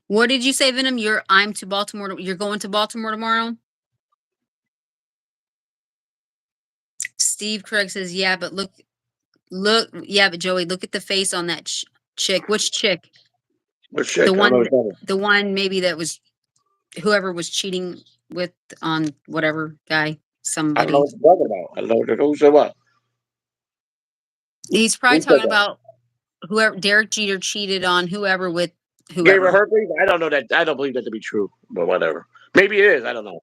What did you say, Venom? I'm to Baltimore. You're going to Baltimore tomorrow? Steve Craig says, yeah, but look, yeah, but Joey, look at the face on that chick. Which chick? Which chick? The one maybe that was whoever was cheating with on whatever guy, somebody. I don't know what you're talking about. I don't know who said what. He's probably talking about whoever Derek Jeter cheated on whoever with whoever. Gave her herpes? I don't know that. I don't believe that to be true, but whatever. Maybe it is. I don't know.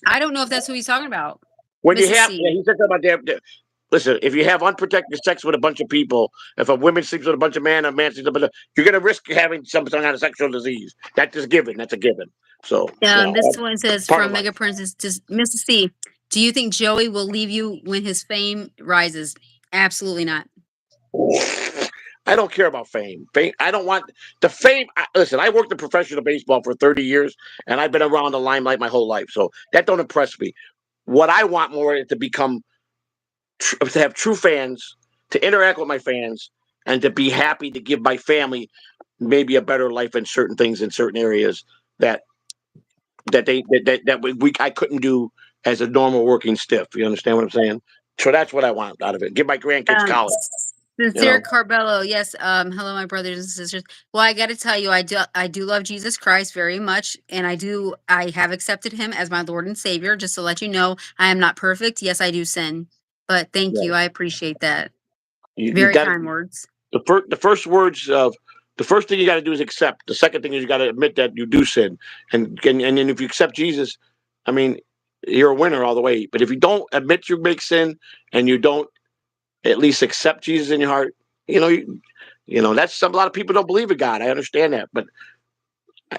I don't know if that's who he's talking about. When you have, he said something about listen, if you have unprotected sex with a bunch of people, if a woman sleeps with a bunch of men, a man sleeps with a bunch of, you're going to risk having some kind of sexual disease. That's just given. That's a given. So this one says from Mega Princess, just Mrs. C, do you think Joey will leave you when his fame rises? Absolutely not. I don't care about fame. I don't want the fame. Listen, I worked in professional baseball for 30 years, and I've been around the limelight my whole life. So that don't impress me. What I want more is to to have true fans, to interact with my fans, and to be happy to give my family maybe a better life in certain things in certain areas that I couldn't do as a normal working stiff. You understand what I'm saying? So that's what I want out of it. Give my grandkids college. Sincere Carbello, yes. Hello, my brothers and sisters. Well, I got to tell you, I do love Jesus Christ very much, and I have accepted Him as my Lord and Savior. Just to let you know, I am not perfect. Yes, I do sin, but thank you. Right. I appreciate that. You Very got kind words. the first thing you got to do is accept. The second thing is you got to admit that you do sin, and then if you accept Jesus, I mean, you're a winner all the way. But if you don't admit you make sin and you don't at least accept Jesus in your heart, you know, that's a lot of people don't believe in God. I understand that, but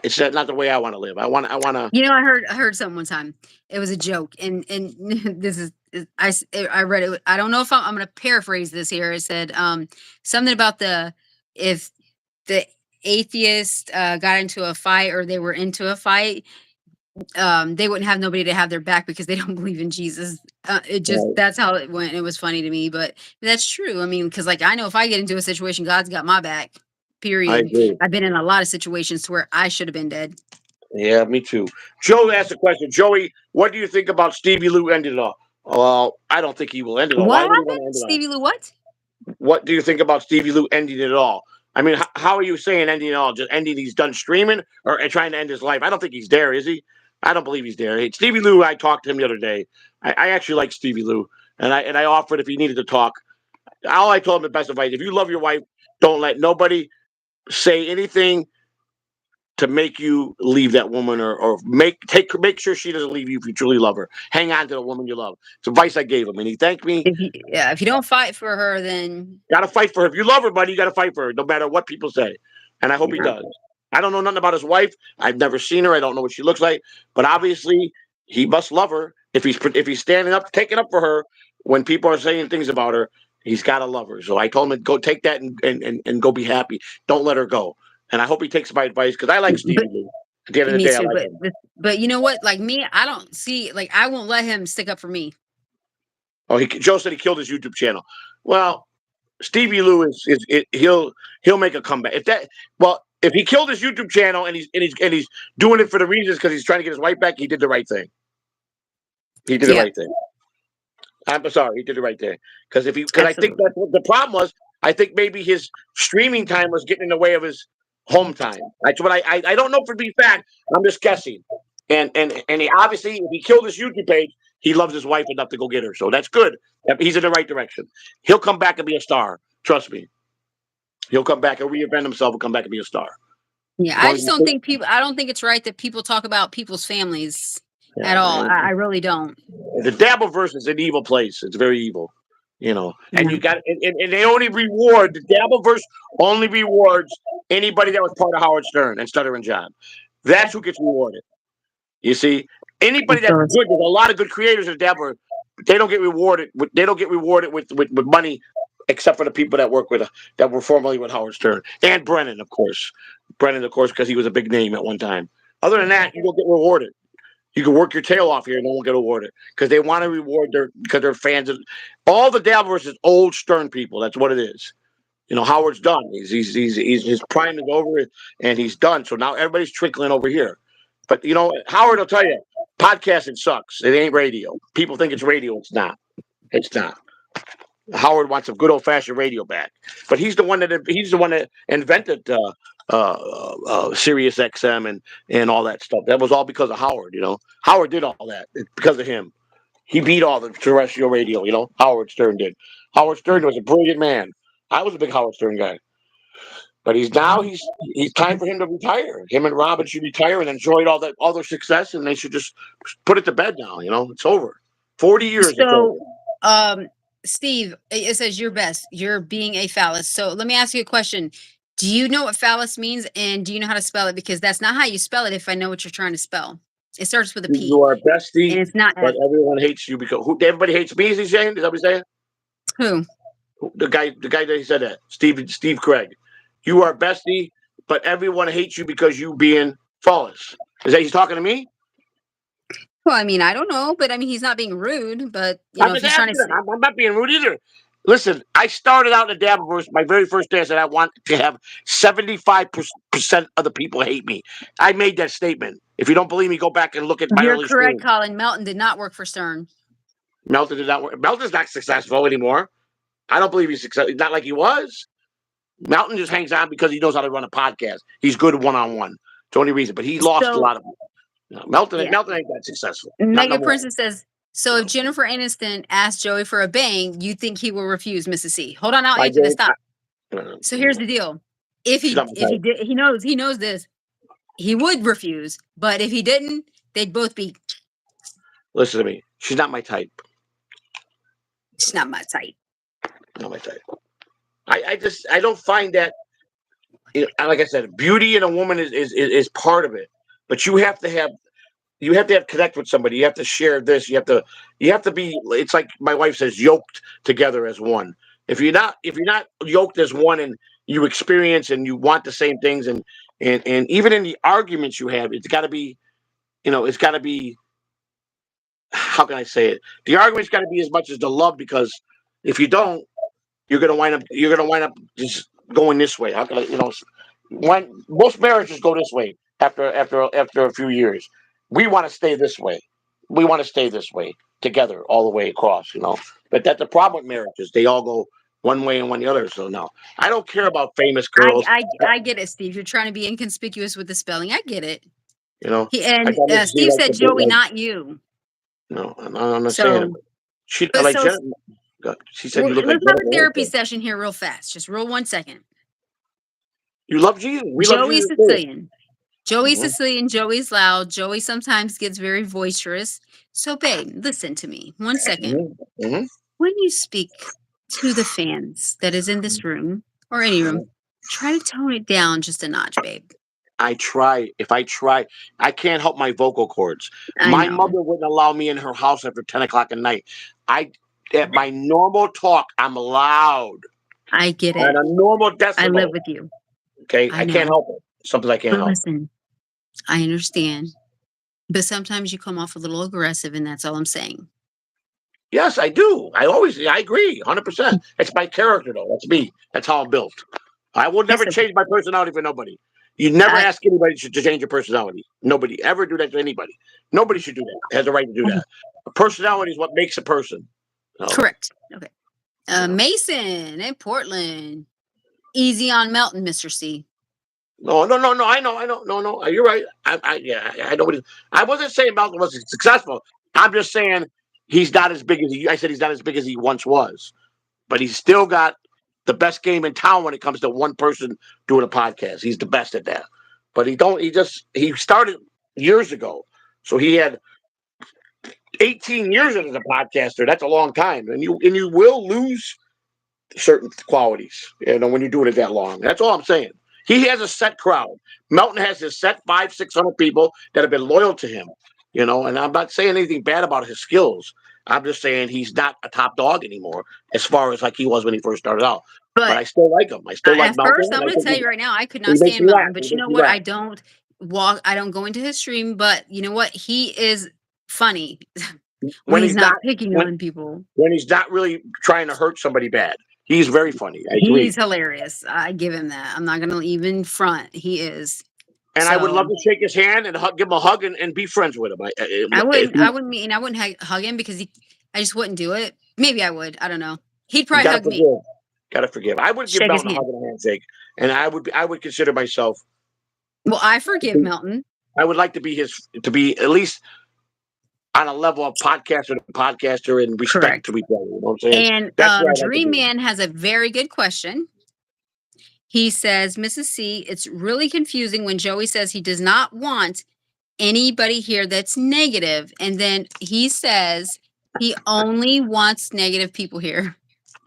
it's not the way I want to live. I want to. You know, I heard something one time. It was a joke, and this I read it. I don't know if I'm going to paraphrase this here. It said something about if the atheist got into a fight or they were into a fight, they wouldn't have nobody to have their back because they don't believe in Jesus. It just Right. That's how it went. It was funny to me, but that's true. I mean, because like I know if I get into a situation, God's got my back. I Period. agree. I've been in a lot of situations where I should have been dead. Yeah, me too. Joe asked a question. Joey, what do you think about Stevie Lou ended it all? Well, I don't think he will end it all. What Why would he want to happened, end it all? Stevie Lou? What? What do you think about Stevie Lou ending it all? I mean, how are you saying ending it all? Just ending he's done streaming or and trying to end his life? I don't think he's there, is he? I don't believe he's there. Hey, Stevie Lou, I talked to him the other day. I actually like Stevie Lou, and I offered if he needed to talk. All I told him the best advice: if you love your wife, don't let nobody say anything to make you leave that woman or make sure she doesn't leave you if you truly love her. Hang on to the woman you love. It's advice I gave him, and he thanked me. If you don't fight for her, then Got to fight for her. If you love her, buddy, you got to fight for her, no matter what people say. And I hope he yeah. does. I don't know nothing about his wife. I've never seen her. I don't know what she looks like. But obviously, he must love her. If he's standing up, taking up for her when people are saying things about her, he's got to love her. So I told him, go take that and go be happy. Don't let her go. And I hope he takes my advice because I like Stevie But Lee. At the end of the me day, I too. like But him. but but you know what? Like me, I don't see like I won't let him stick up for me. Oh, Joe said he killed his YouTube channel. Well, Stevie Lou he'll make a comeback. If he killed his YouTube channel and he's doing it for the reasons because he's trying to get his wife back, he did the right thing. He did the Yeah, right thing. I'm sorry, he did the right thing because I think absolutely. that's what the problem was. I think maybe his streaming time was getting in the way of his home time. That's what I don't know for be fact. I'm just guessing. And he obviously, if he killed his YouTube page, he loves his wife enough to go get her. So that's good. He's in the right direction. He'll come back and be a star. Trust me. He'll come back and reinvent himself and come back and be a star. Yeah, As I long as just don't think people. I don't think it's right that people talk about people's families at yeah, all. man. I really don't. The Dabbleverse is an evil place. It's very evil, And Yeah. you got and they only reward the Dabbleverse only rewards anybody that was part of Howard Stern and Stuttering John. That's who gets rewarded. You see, anybody that's So good. There's a lot of good creators in Dabbleverse. They don't get rewarded. They don't get rewarded with money, except for the people that were formerly with Howard Stern and Brennan, of course. Brennan, of course, because he was a big name at one time. Other than that, you don't get rewarded. You can work your tail off here and no one get awarded because they want to reward because they're fans of all the Dabbleverse is old Stern people. That's what it is. Howard's done. He's his prime is over and he's done. So now everybody's trickling over here. But Howard will tell you, podcasting sucks. It ain't radio. People think it's radio. It's not. It's not. Howard wants a good old fashioned radio back, but he's the one that invented Sirius XM and all that stuff. That was all because of Howard. Howard did all that. It's because of him. He beat all the terrestrial radio. Howard Stern did. Howard Stern was a brilliant man. I was a big Howard Stern guy, but he's time for him to retire. Him and Robin should retire and enjoyed all their success, and they should just put it to bed now. It's over. 40 years. It's over. so Steve, it says you're best. You're being a phallus. So let me ask you a question. Do you know what phallus means and do you know how to spell it? Because that's not how you spell it if I know what you're trying to spell. It starts with a You P are bestie, and it's not but F. everyone hates you because everybody hates me. Is he saying? Is that what he's saying? Who? The guy that he said that, Steve Craig. You are bestie, but everyone hates you because you being flawless. Is that he's talking to me? Well, I mean, I don't know, but I mean, he's not being rude, but I'm if just he's trying to asking him. say, I'm not being rude either. Listen, I started out in the Dabbleverse. My very first day, I said I want to have 75% of the people hate me. I made that statement. If you don't believe me, go back and look at my you're early correct, stream. Colin. Melton did not work for Stern. Melton did not work. Melton's not successful anymore. I don't believe he's successful. Not like he was. Melton just hangs on because he knows how to run a podcast. He's good one-on-one. It's the only reason. But he lost a So lot of. Melton yeah, ain't that successful. Not Mega number one. Princess says. So if Jennifer Aniston asked Joey for a bang, you think he will refuse, Mrs. C? Hold on, I'll I answer this. did. Stop. So here's the deal. If She's not my he type. did, he knows this. He would refuse, but if he didn't, they'd both be. Listen to me. She's not my type. It's not my type. Not my type. I don't find that. Like I said, beauty in a woman is part of it, but you have to have connect with somebody. You have to share this. You have to be. It's like my wife says, yoked together as one. If you're not yoked as one, and you experience and you want the same things, and even in the arguments you have, it's got to be, it's got to be. How can I say it? The argument's got to be as much as the love, because if you don't, you're gonna wind up just going this way. How can I, when most marriages go this way after a few years, we want to stay this way. We want to stay this way together all the way across. But that's the problem with marriages. They all go one way and one the other. So no, I don't care about famous girls. I get it, Steve. You're trying to be inconspicuous with the spelling. I get it. I got Steve said, Joey, not you. No, I'm not saying it. So, She but like so she said you look like let's have a Jennifer therapy Aniston. session here real fast. Just real 1 second. You love Jesus. We love Joey Jesus too. Sicilian. Joey's Mhm. Sicilian. Joey's loud. Joey sometimes gets very boisterous. So, babe, listen to me. 1 second. Mhm. When you speak to the fans that is in this room or any room, try to tone it down just a notch, babe. I try. If I try, I can't help my vocal cords. I My know. mother wouldn't allow me in her house after 10 o'clock at night. At my normal talk, I'm loud. I get At it. a normal I decibel. live with you. Okay, I I can't know. help it. Something I can't But help. listen, I understand. But sometimes you come off a little aggressive, and that's all I'm saying. Yes, I do. I agree, 100%. It's my character, though. That's me. That's how I'm built. I will never Yes, change my personality for nobody. You never I ask anybody to change your personality. Nobody ever do that to anybody. Nobody should do that. Has the right to do that. A personality is what makes a person. So, correct. Okay. you know. Mason in Portland. Easy on Melton, Mr. C. No. I know. No. You're right. I know. I wasn't saying Malcolm wasn't successful. I'm just saying he's not as big as I said he's not as big as he once was, but he's still got the best game in town when it comes to one person doing a podcast. He's the best at that. But he started years ago, so he had 18 years as a podcaster. That's a long time, and you will lose certain qualities, when you're doing it that long. That's all I'm saying. He has a set crowd. Melton has his set 500-600 people that have been loyal to him, and I'm not saying anything bad about his skills. I'm just saying he's not a top dog anymore as far as like he was when he first started out. But I still like him. I still like At Melton. first, I'm going to tell you right now, I could He not makes stand me laugh. Melton. But He you makes know me what? laugh. I don't go into his stream. But you know what? He is funny when When he's he's not not picking when on people. when he's not really trying to hurt somebody bad. He's very funny. I agree. He's hilarious. I give him that. I'm not going to even front. He is. And I would love So to shake his hand and give him a hug and be friends with him. I wouldn't hug him because I just wouldn't do it. Maybe I would. I don't know. He'd You probably gotta hug me, forgive. Gotta forgive. I would give shake his Melton a hand. hug and a handshake, and I would consider myself. Well, I forgive Melton. I would like to be at least on a level of podcaster to podcaster and respect Correct. to each other. You know what I'm saying? And That's where I'd like to Dream be. Man has a very good question. He says, Mrs. C, it's really confusing when Joey says he does not want anybody here that's negative. And then he says he only wants negative people here.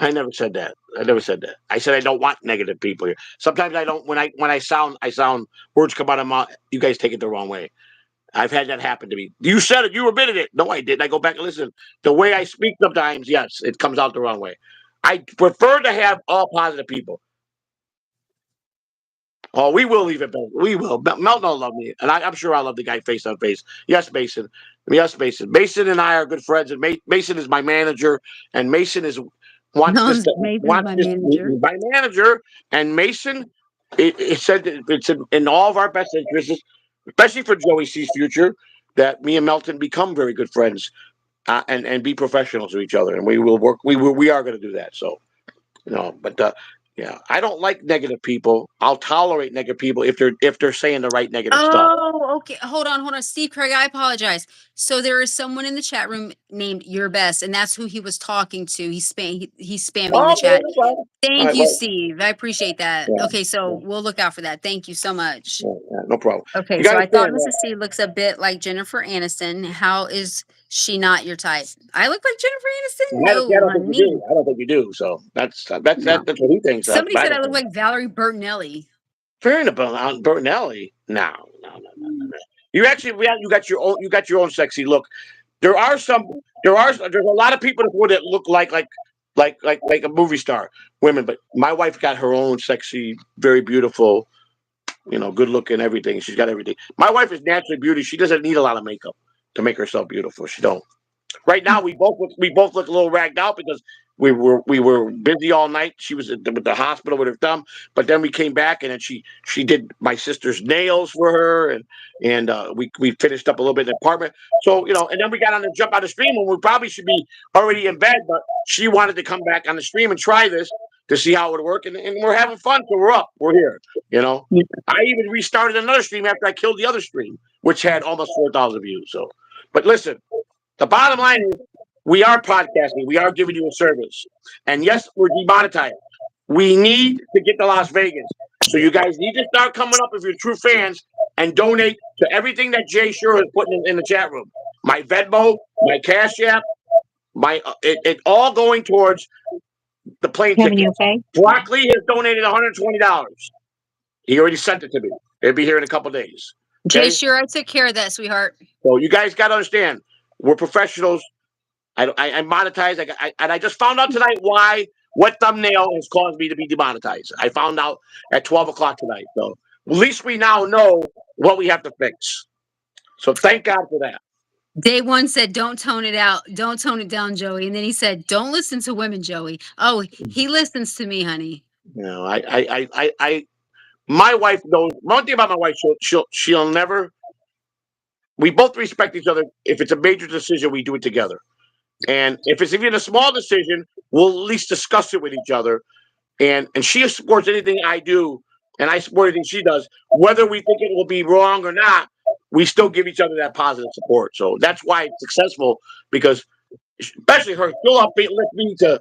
I never said that. I said I don't want negative people here. Sometimes I don't. When I sound words come out of my mouth. You guys take it the wrong way. I've had that happen to me. You said it. You admitted it. No, I didn't. I go back and listen. The way I speak sometimes, yes, it comes out the wrong way. I prefer to have all positive people. Oh, we will leave it, Ben. We will. Melton will love me, and I'm sure I'll love the guy face on face. Yes, Mason. Yes, Mason. Mason and I are good friends, and Mason is my manager, and Mason wants this. Mason's my manager. My manager, and Mason. It said that it's in all of our best interests, especially for Joey C's future, that me and Melton become very good friends, and be professionals to each other, and we will work. We are going to do that. So But yeah, I don't like negative people. I'll tolerate negative people if they're saying the right negative stuff. Oh, okay. Hold on. Steve Craig, I apologize. So there is someone in the chat room named Your Best, and that's who he was talking to. He's spamming the Oh, okay, chat. no problem. All Thank right, you, well, Steve. I appreciate that. yeah, Okay, so yeah, we'll look out for that. Thank you so much. yeah, no problem. Okay, You so gotta I thought understand Mrs. that. C looks a bit like Jennifer Aniston. How is she not your type? I look like Jennifer Aniston? I No, don't think you do. honey. I don't think you do. So that's No. that's what he thinks. Somebody But I said I don't look think. like Valerie Bertinelli. Fair enough, on Bertinelli. No. You actually, yeah, you got your own sexy look. There are some. There's a lot of people that look like a movie star women, but my wife got her own sexy, very beautiful, good looking, everything. She's got everything. My wife is naturally beauty. She doesn't need a lot of makeup to make herself beautiful. She don't. Right now, we both look a little ragged out because we were busy all night. She was at the hospital with her thumb, but then we came back and then she did my sister's nails for her, and we finished up a little bit in the apartment. So and then we got on the jump on the stream when we probably should be already in bed, but she wanted to come back on the stream and try this to see how it would work, and we're having fun. So we're up, we're here. You know, Yeah. I even restarted another stream after I killed the other stream, which had almost 4,000 views. So, but listen. The bottom line is we are podcasting. We are giving you a service. And yes, we're demonetized. We need to get to Las Vegas. So you guys need to start coming up if you're true fans and donate to everything that Jay Sure is putting in the chat room. My Venmo, my Cash App, it all going towards the plane Kevin, you tickets. okay? Broccoli has donated $120. He already sent it to me. It'll be here in a couple days. Jay, Okay? sure, I took care of that, sweetheart. So you guys got to understand, we're professionals. I monetize. And I just found out tonight what thumbnail has caused me to be demonetized. I found out at 12 o'clock tonight. So at least we now know what we have to fix. So thank God for that. Day one said, "Don't tone it out. Don't tone it down, Joey." And then he said, "Don't listen to women, Joey." Oh, he listens to me, honey. My wife knows one thing about my wife. She'll never. We both respect each other. If it's a major decision, we do it together. And if it's even a small decision, we'll at least discuss it with each other. And she supports anything I do, and I support anything she does, whether we think it will be wrong or not. We still give each other that positive support. So that's why it's successful because, especially her, she'll lift me to.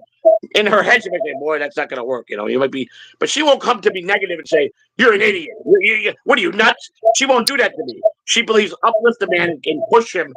In her head, she might say, "Boy, that's not going to work." You might be, but she won't come to me negative and say, "You're an idiot. What are you nuts?" She won't do that to me. She believes uplift the man and push him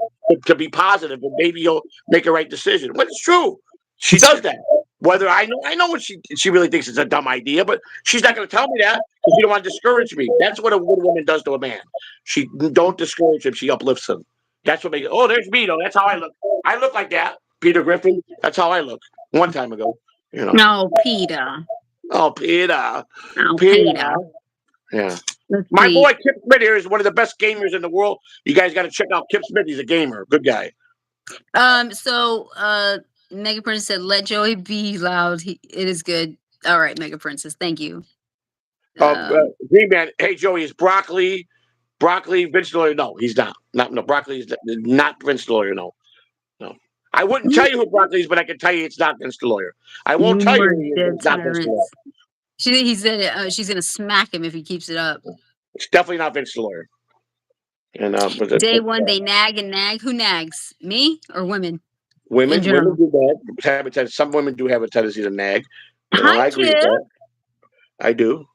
to be positive, and maybe he'll make a right decision. But it's true. She does that. Whether I know what she really thinks it's a dumb idea, but she's not going to tell me that because she don't want to discourage me. That's what a good woman does to a man. She don't discourage him. She uplifts him. That's what makes it. Oh, there's me though. That's how I look. I look like that. Peter Griffin. That's how I look. One time ago. No, Peter. Oh, Peter. Oh, Peter. Peter. Yeah. Let's My see. boy Kip Smith here is one of the best gamers in the world. You guys got to check out Kip Smith. He's a gamer. Good guy. So Mega Princess said, "Let Joey be loud. It is good." All right, Mega Princess. Thank you. Green Man. Hey, Joey, is broccoli Vince Lawyer? No, he's not. No, broccoli is not Vince Lawyer. No. I wouldn't tell you who broccoli is, but I can tell you it's not Vince the Lawyer. I won't You tell you more who he is, but dead it's not Vince the Lawyer. tyrants. He said she's gonna smack him if he keeps it up. It's definitely not Vince the Lawyer. And Day one, they nag and nag. Who nags? Me or women? women do that. Some women do have a tendency to nag. Hi, I agree with Kip. that. I do.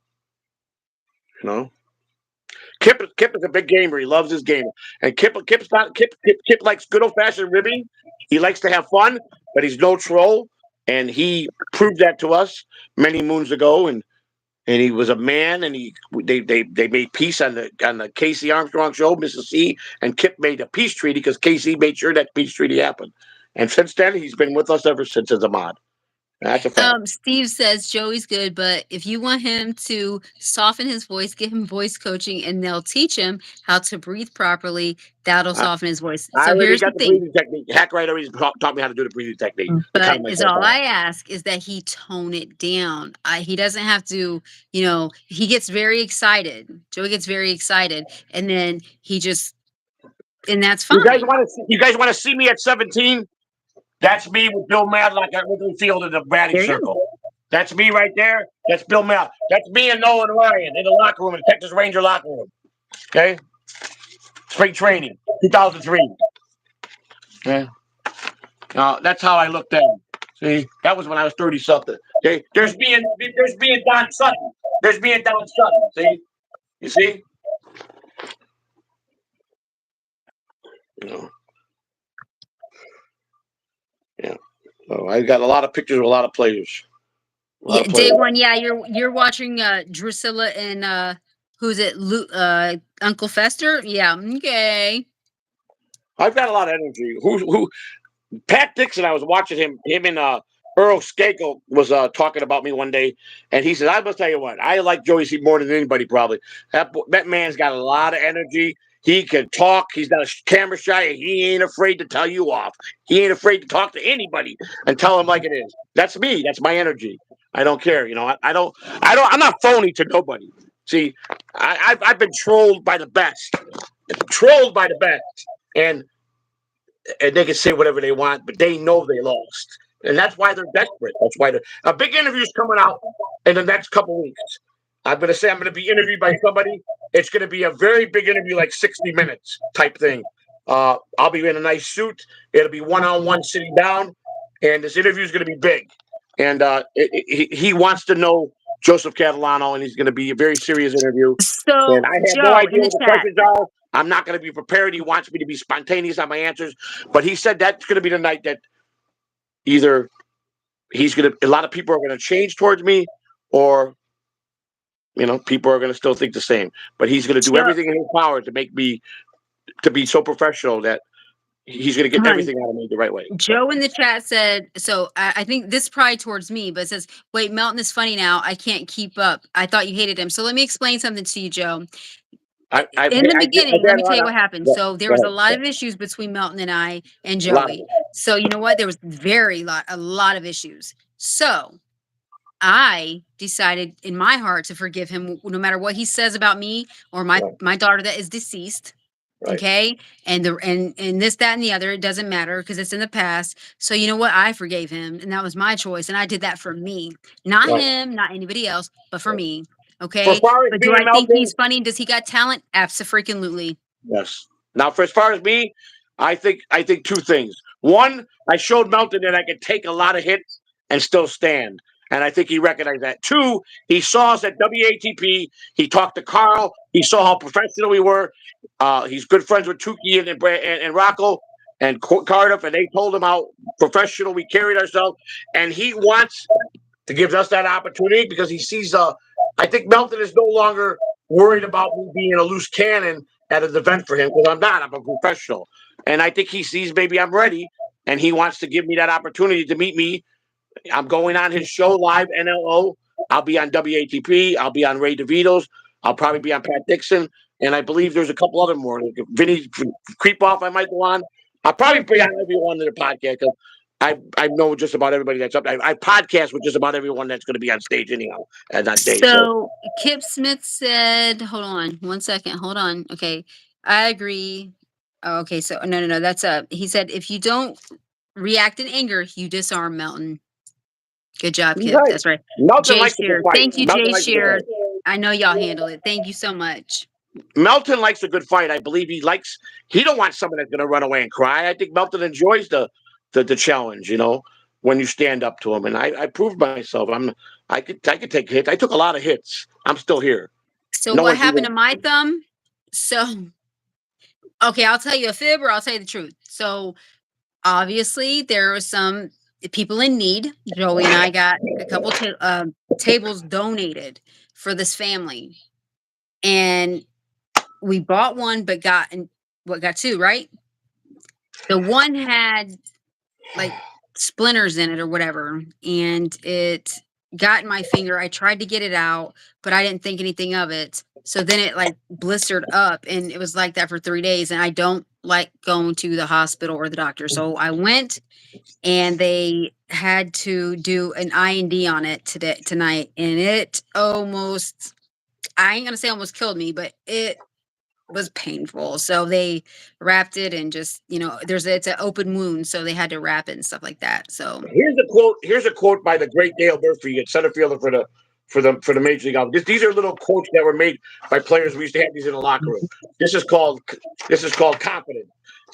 Kip is a big gamer. He loves his game. And Kip likes good old fashioned ribbing. He likes to have fun, but he's no troll. And he proved that to us many moons ago. And he was a man. And they made peace on the Casey Armstrong show, Mrs. C. And Kip made a peace treaty because Casey made sure that peace treaty happened. And since then, he's been with us ever since as a mod. That's a fact. Steve says Joey's good, but if you want him to soften his voice, give him voice coaching, and they'll teach him how to breathe properly. That'll soften his voice. I So already here's got the the thing. breathing technique. Hackwright already taught me how to do the breathing technique. But is all I ask is that he tone it down. He doesn't have to, he gets very excited. Joey gets very excited, and then and that's fine. You guys want to see me at 17? That's me with Bill Madlock at Wrigley Field in the batting circle. That's me right there. That's Bill Mel. That's me and Nolan Ryan in the locker room, in the Texas Ranger locker room. Okay? Spring training, 2003. Okay? That's how I looked then. See, that was when I was 30 something. Okay? There's me and Don Sutton. There's me and Don Sutton. See? You see? You know. Yeah. So I got a lot of pictures of a lot of players. Yeah, day one. Yeah, you're watching Drusilla and who's it? Uncle Fester. Yeah. Okay. I've got a lot of energy. Who? Pat Dixon. I was watching him. Him and Earl Skakel was talking about me one day, and he said, "I must tell you what. I like Joey C more than anybody. Probably that man's got a lot of energy. He can talk. He's not a camera shy. And he ain't afraid to tell you off. He ain't afraid to talk to anybody and tell him like it is. That's me. That's my energy. I don't care. You know, I don't. I'm not phony to nobody. See, I've been trolled by the best. Trolled by the best, and they can say whatever they want, but they know they lost, and that's why they're desperate. That's why a big interview is coming out in the next couple weeks. I'm going to say I'm going to be interviewed by somebody. It's going to be a very big interview, like 60 minutes type thing. I'll be in a nice suit. It'll be one-on-one sitting down, and this interview is going to be big. And he wants to know Joseph Catalano, and he's going to be a very serious interview. So, And I have no Joe, idea in the what the chat, questions are. I'm not going to be prepared. He wants me to be spontaneous on my answers, but he said that's going to be the night that either a lot of people are going to change towards me, or people are going to still think the same. But he's going to do Joe, everything in his power to make me to be so professional that he's going to get everything out of me the right way. Joe in the chat said, so I think this is probably towards me, but it says, wait, Melton is funny now. I can't keep up. I thought you hated him. So let me explain something to you, Joe. In the beginning, let me tell you what happened. So there was a lot of issues between Melton and I and Joey. So you know what? There was a lot of issues. So I decided in my heart to forgive him no matter what he says about me or my daughter that is deceased. Right. Okay. And this, that, and the other, it doesn't matter because it's in the past. So you know what? I forgave him, and that was my choice. And I did that for me, not him, not anybody else, but for me. Okay. But do I think he's funny? Does he got talent? Absolutely. Yes. Now, for as far as me, I think two things. One, I showed Melton that I could take a lot of hits and still stand. And I think he recognized that. Two, he saw us at WATP. He talked to Carl. He saw how professional we were. He's good friends with Tukey and Rocco and Cardiff, and they told him how professional we carried ourselves. And he wants to give us that opportunity because he sees I think Melton is no longer worried about me being a loose cannon at an event for him, because I'm not. I'm a professional. And I think he sees maybe I'm ready, and he wants to give me that opportunity to meet me. I'm going on his show live, NLO. I'll be on WATP. I'll be on Ray DeVito's. I'll probably be on Pat Dixon. And I believe there's a couple other more. Vinny Creepoff, I might go on. I'll probably be on every one of the podcast because I know just about everybody that's up. I podcast with just about everyone that's going to be on stage anyhow at that day. So Kip Smith said, hold on 1 second. Hold on. Okay. I agree. Oh, okay. So no. That's he said, if you don't react in anger, you disarm Melton. Good job, Kip. Right. That's right. Melton Jay Shear. Thank you, Jay Shear. I know y'all handle it. Thank you so much. Melton likes a good fight. I believe he don't want someone that's going to run away and cry. I think Melton enjoys the challenge, when you stand up to him. And I proved myself. I could take hits. I took a lot of hits. I'm still here. So what happened to my thumb? So, okay, I'll tell you a fib or I'll tell you the truth. So obviously there were some people in need. Joey and I got a couple tables donated for this family. And we bought one, but got two, right? The one had like splinters in it or whatever, and it got in my finger. I tried to get it out, but I didn't think anything of it. So then it like blistered up, and it was like that for 3 days. And I don't like going to the hospital or the doctor. So I went, and they had to do an IND on it tonight. And it almost, I ain't going to say almost killed me, but it was painful. So they wrapped it and just, it's an open wound, so they had to wrap it and stuff like that. So Here's a quote. Here's a quote by the great Dale Murphy, at center fielder for the Major League Offense. These are little quotes that were made by players. We used to have these in the locker room. This is called confidence.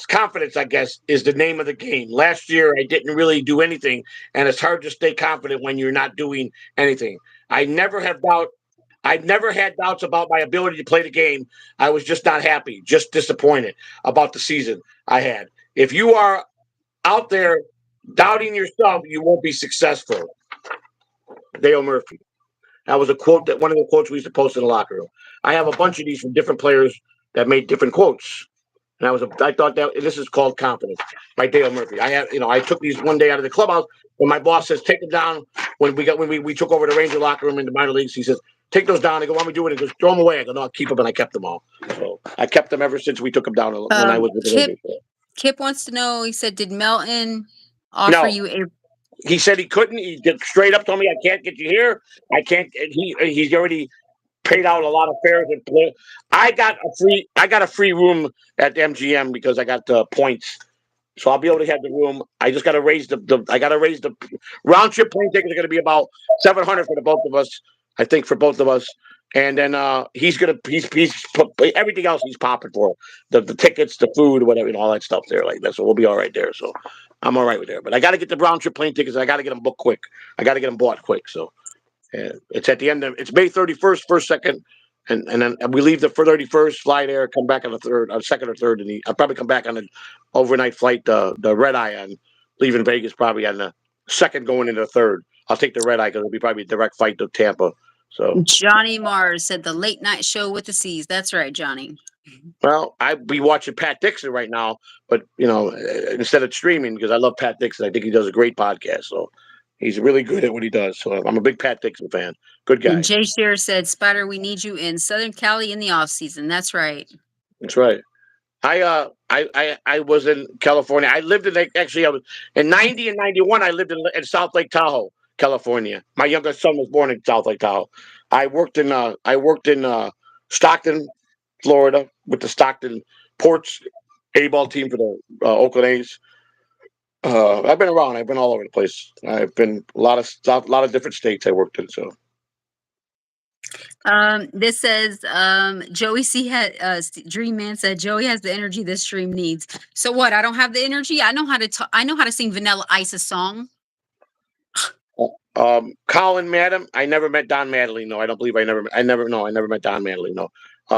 Confidence, I guess, is the name of the game. Last year, I didn't really do anything, and it's hard to stay confident when you're not doing anything. I never have doubt. I never had doubts about my ability to play the game. I was just not happy, just disappointed about the season I had. If you are out there doubting yourself, you won't be successful. Dale Murphy. That was a quote that one of the quotes we used to post in the locker room. I have a bunch of these from different players that made different quotes. And I thought that this is called confidence by Dale Murphy. I took these one day out of the clubhouse when my boss says, take them down. When we took over the Ranger locker room in the minor leagues, he says, take those down. I go, why are we doing it? He goes, throw them away. I go, no, I'll keep them. And I kept them all. So I kept them ever since we took them down when I was with the Rangers. Kip wants to know, he said, did Melton offer you a... He said he couldn't. He straight up told me, I can't get you here. I can't. He's already paid out a lot of fares. I got a free room at the MGM because I got the points. So I'll be able to have the room. I just got to raise the round trip plane tickets are going to be about $700 for the both of us. I think for both of us. And then he's everything else he's popping for the tickets, the food, whatever, and all that stuff there like that. So we'll be all right there. So I'm all right with there. But I got to get the round trip plane tickets. I got to get them booked quick. I got to get them bought quick. So it's at the end of it's May 31st, first, second, and then we leave the 31st, fly there, come back on the third, on second or third, and I'll probably come back on an overnight flight, the red eye, on leaving Vegas probably on the second going into the third. I'll take the red eye because it'll be probably a direct flight to Tampa. So Johnny Mars said the late night show with the C's. That's right, Johnny. Well, I'd be watching Pat Dixon right now, but instead of streaming because I love Pat Dixon. I think he does a great podcast. So he's really good at what he does. So I'm a big Pat Dixon fan. Good guy. And Jay Shear said, Spider, we need you in Southern Cali in the off season. That's right. That's right. I was in California. I lived in I was in 90 and 91. I lived in South Lake Tahoe, California. My youngest son was born in South Lake Tahoe. I worked in Stockton, Florida, with the Stockton Ports A-ball team for the Oakland A's. I've been around. I've been all over the place. I've been a lot of different states I worked in. So. This says Joey C had Dream Man said Joey has the energy this stream needs. So what? I don't have the energy. I know how to sing Vanilla Ice's song. Colin Madden. I never met Don Madeline. No, I don't believe I never met Don Madeline. No.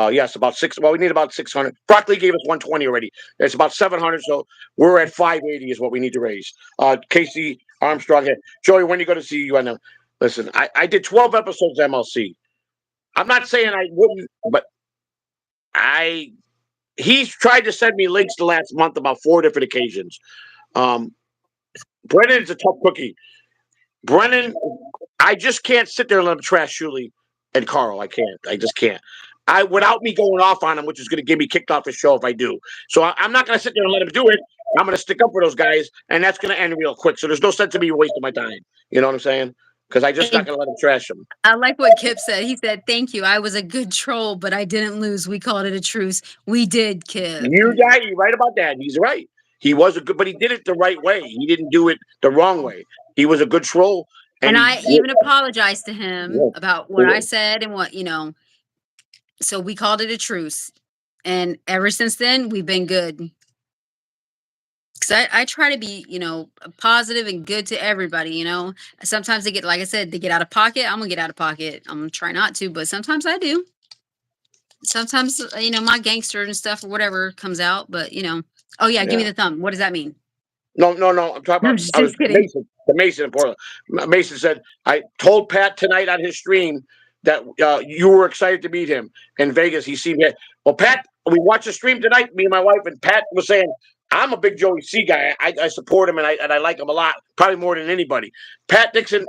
Yes, about six. Well, we need about 600. Broccoli gave us 120 already. It's about 700. So we're at 580 is what we need to raise. Casey Armstrong. Joey, when you go to see you on the listen, I did 12 episodes of MLC. I'm not saying I wouldn't, but he's tried to send me links the last month about 4 different occasions. Brennan's a tough cookie. Brennan, I just can't sit there and let him trash Shuley and Carl. I can't. I just can't. Without me going off on him, which is going to get me kicked off the show if I do. So I'm not going to sit there and let him do it. I'm going to stick up for those guys, and that's going to end real quick. So there's no sense of me wasting my time. You know what I'm saying? Because I just not going to let him trash him. I like what Kip said. He said, thank you. I was a good troll, but I didn't lose. We called it a truce. We did, Kip. You're right about that. He's right. He was but he did it the right way. He didn't do it the wrong way. He was a good troll. And I even apologized to him about what I said and what, so we called it a truce. And ever since then, we've been good. Because I try to be, positive and good to everybody, Sometimes they get, like I said, they get out of pocket. I'm going to get out of pocket. I'm going to try not to, but sometimes I do. Sometimes, my gangster and stuff or whatever comes out, but, oh, yeah, give me the thumb. What does that mean? No. I'm talking about just kidding. Mason in Portland. Mason said, I told Pat tonight on his stream that you were excited to meet him in Vegas. He seemed it. Well, Pat, we watched the stream tonight, me and my wife, and Pat was saying, I'm a big Joey C guy. I support him and I like him a lot, probably more than anybody. Pat Dixon,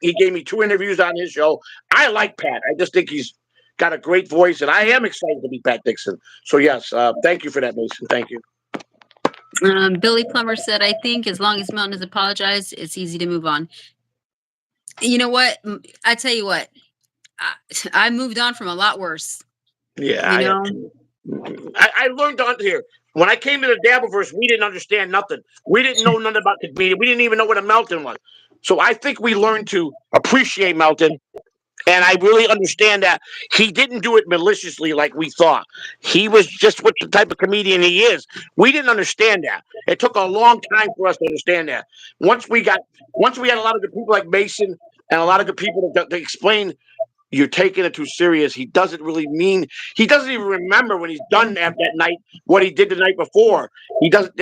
he gave me 2 interviews on his show. I like Pat. I just think he's got a great voice, and I am excited to meet Pat Dixon. So yes, thank you for that, Mason. Thank you. Billy Plummer said, I think as long as Melton has apologized, it's easy to move on. You know what? I tell you what, I moved on from a lot worse. Yeah. I learned on here. When I came to the Dabbleverse, we didn't understand nothing. We didn't know nothing about the media. We didn't even know what a Melton was. So I think we learned to appreciate Melton. And I really understand that he didn't do it maliciously like we thought. He was just what the type of comedian he is. We didn't understand that. It took a long time for us to understand that. Once we had a lot of good people like Mason and a lot of good people to explain you're taking it too serious. He doesn't really mean. He doesn't even remember when he's done that night what he did the night before. He doesn't.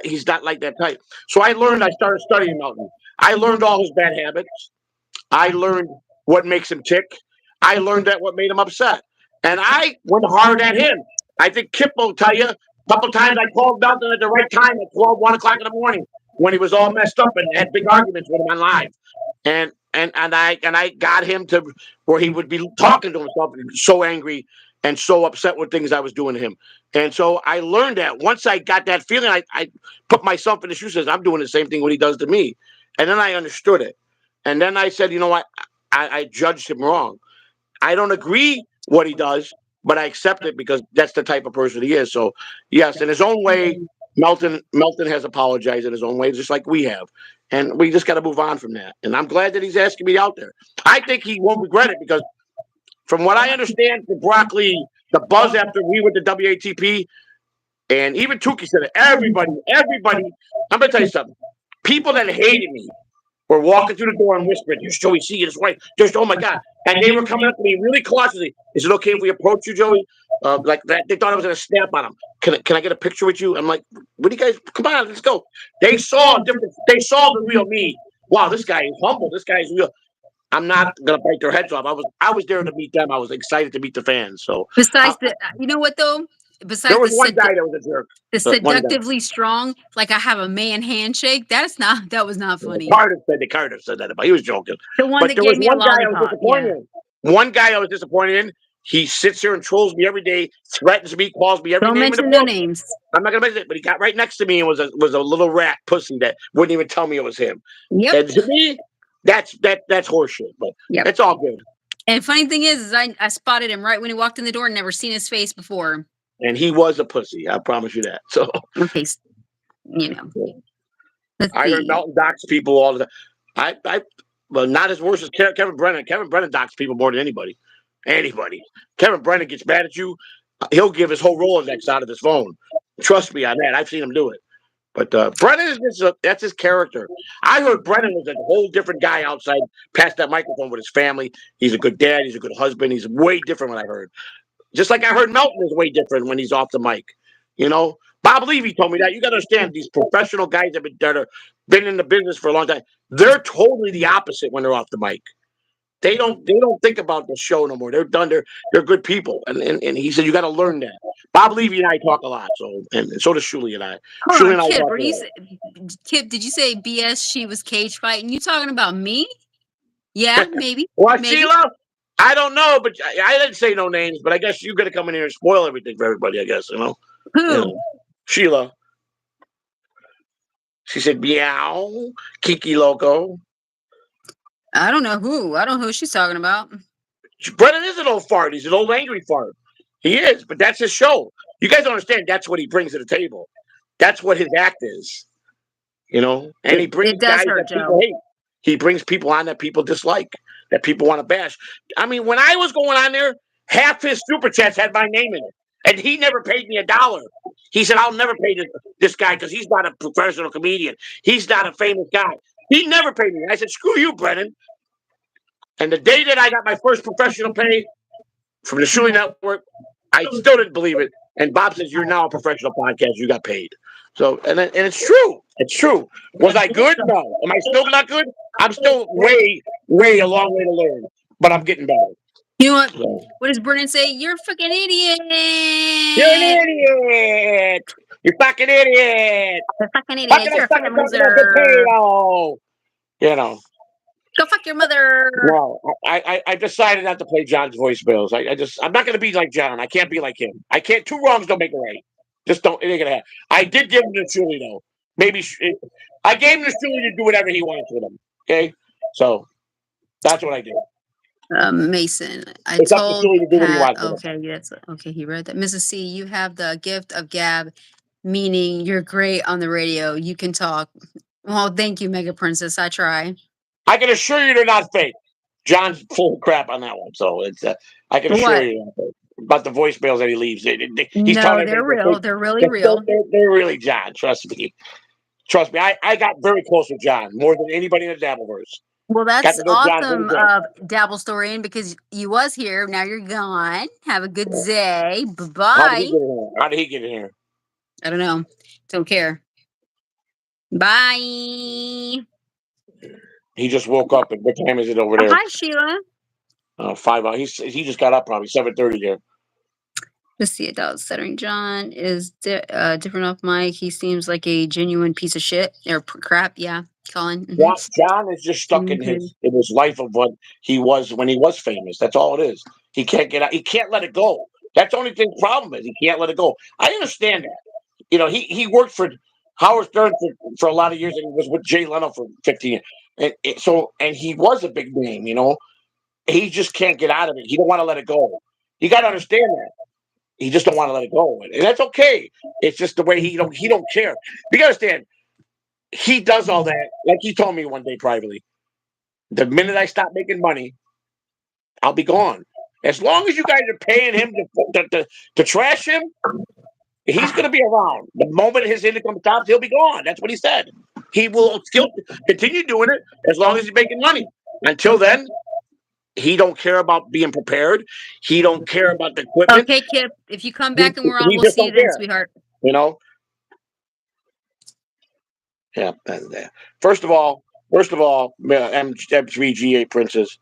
He's not like that type. So I learned. I started studying Melton. I learned all his bad habits. I learned what makes him tick. I learned that what made him upset, and I went hard at him. I think Kip will tell you a couple times I called Melton at the right time at 12, 1 o'clock in the morning when he was all messed up and had big arguments with him on live. And I got him to where he would be talking to himself and so angry and so upset with things I was doing to him. And so I learned that once I got that feeling, I put myself in the shoes, says I'm doing the same thing what he does to me. And then I understood it. And then I said, you know what? I judged him wrong. I don't agree what he does, but I accept it because that's the type of person he is. So yes, in his own way, Melton has apologized in his own way, just like we have. And we just got to move on from that. And I'm glad that he's asking me out there. I think he won't regret it because from what I understand from Broccoli, the buzz after we went to WATP, and even Tukey said it, everybody, I'm going to tell you something. People that hated me were walking through the door and whispering, "There's Joey C. His wife. There's oh my God!" And they were coming up to me really cautiously. Is it okay if we approach you, Joey? Like that, they thought I was going to snap on them. Can I get a picture with you? I'm like, "What do you guys? Come on, let's go." They saw different. They saw the real me. Wow, this guy is humble. This guy is real. I'm not gonna bite their heads off. I was there to meet them. I was excited to meet the fans. So Besides you know what though? there Besides was one guy that was a jerk. the One guy. seductively strong, like I have a man handshake. That was not funny. Carter said that about. He was joking. The one But that there was gave me a one guy I was lollipop. disappointed Yeah. in. One guy I was disappointed in. He sits here and trolls me every day, threatens me, calls me every Don't name in the mention no book. names. I'm not gonna mention it, but he got right next to me and was a little rat pussy that wouldn't even tell me it was him. Yep. And to me, that's horseshit. But Yep. it's all good. And funny thing is I spotted him right when he walked in the door and never seen his face before. And he was a pussy. I promise you that. So okay, you know. Let's I heard see. Melton dox people all the time. Well, not as worse as Kevin Brennan. Kevin Brennan dox people more than anybody. Anybody. Kevin Brennan gets mad at you, he'll give his whole Rolodex out of his phone. Trust me on that. I've seen him do it. But Brennan is that's his character. I heard Brennan was a whole different guy outside, past that microphone with his family. He's a good dad. He's a good husband. He's way different than I heard. Just like I heard Melton is way different when he's off the mic. You know, Bob Levy told me that. You got to understand these professional guys that have been in the business for a long time. They're totally the opposite when they're off the mic. They don't think about the show no more. They're done. They're good people. And he said you got to learn that. Bob Levy and I talk a lot. So and so does Shuli and I. Hold Shuli on, and I Kip, talk a lot. Kip, did you say BS she was cage fighting? You talking about me? Yeah, maybe. Well, maybe. Sheila, I don't know, but I didn't say no names. But I guess you're gonna come in here and spoil everything for everybody. I guess you know. Who? You know. Sheila. She said, "Meow, Kiki Loco." I don't know who. I don't know who she's talking about. Brennan is an old fart. He's an old angry fart. He is, but that's his show. You guys don't understand. That's what he brings to the table. That's what his act is. You know, and he brings guys that people hate. He brings people on that people dislike, that people want to bash. I mean, when I was going on there, half his super chats had my name in it, and he never paid me $1. He said, "I'll never pay this guy because he's not a professional comedian. He's not a famous guy." He never paid me. I said, "Screw you, Brennan." And the day that I got my first professional pay from the Shuli Network, I still didn't believe it. And Bob says, "You're now a professional podcast. You got paid." So, and it's true. It's true. Was I good? No. Am I still not good? I'm still way a long way to learn, but I'm getting better. You know what? So, what does Brennan say? You're a fucking idiot. You're an idiot. You're fucking idiot. You're a fucking idiot. You're a fucking loser. Potato. You know. Go fuck your mother. No, I decided not to play John's voicemails. I'm not going to be like John. I can't be like him. I can't. Two wrongs don't make a right. Just don't. It ain't gonna happen. I did give him to Shuli though. Maybe I gave him to Shuli to do whatever he wants with him. Okay, so that's what I did. Mason, I It's up to told Julie to do what he Pat. wants with it. Okay, that's okay. He read that. Mrs. C, you have the gift of gab, meaning you're great on the radio. You can talk. Well, thank you, Mega Princess. I try. I can assure you they're not fake. John's full of crap on that one, so it's. I can assure What? you about the voicemails that he leaves. He's No, telling they're everybody real. They're really real. they're really John. Trust me. Trust me. I got very close with John more than anybody in the Dabbleverse. Well, Got that's to know John very awesome, good. Dabble Storian, because you was here. Now you're gone. Have a good day. How did he Bye-bye. get in here? How did he get in here? I don't know. Don't care. Bye. He just woke up. And what time is it over there? Hi, Sheila. 5 hours. He just got up probably 7:30 there. Let's see. Adult stuttering John is different off mic. He seems like a genuine piece of shit or crap. Yeah, Colin. John is just stuck in his life of what he was when he was famous. That's all it is. He can't get out. He can't let it go. That's the only thing. Problem is he can't let it go. I understand that. You know, he worked for Howard Stern for a lot of years, and he was with Jay Leno for 15 years. And he was a big name. You know, he just can't get out of it. He don't want to let it go. You got to understand that. He just don't want to let it go, and that's okay. It's just the way he don't care. You got to understand. He does all that, like he told me one day privately. The minute I stop making money, I'll be gone. As long as you guys are paying him to trash him, he's going to be around. The moment his income stops, he'll be gone. That's what he said. He will still continue doing it as long as he's making money. Until then, he don't care about being prepared. He don't care about the equipment. Okay, Kip. If you come back and we're on, He we'll just see you don't then, care. sweetheart. You know. Yeah. First of all, M3G8 Princess.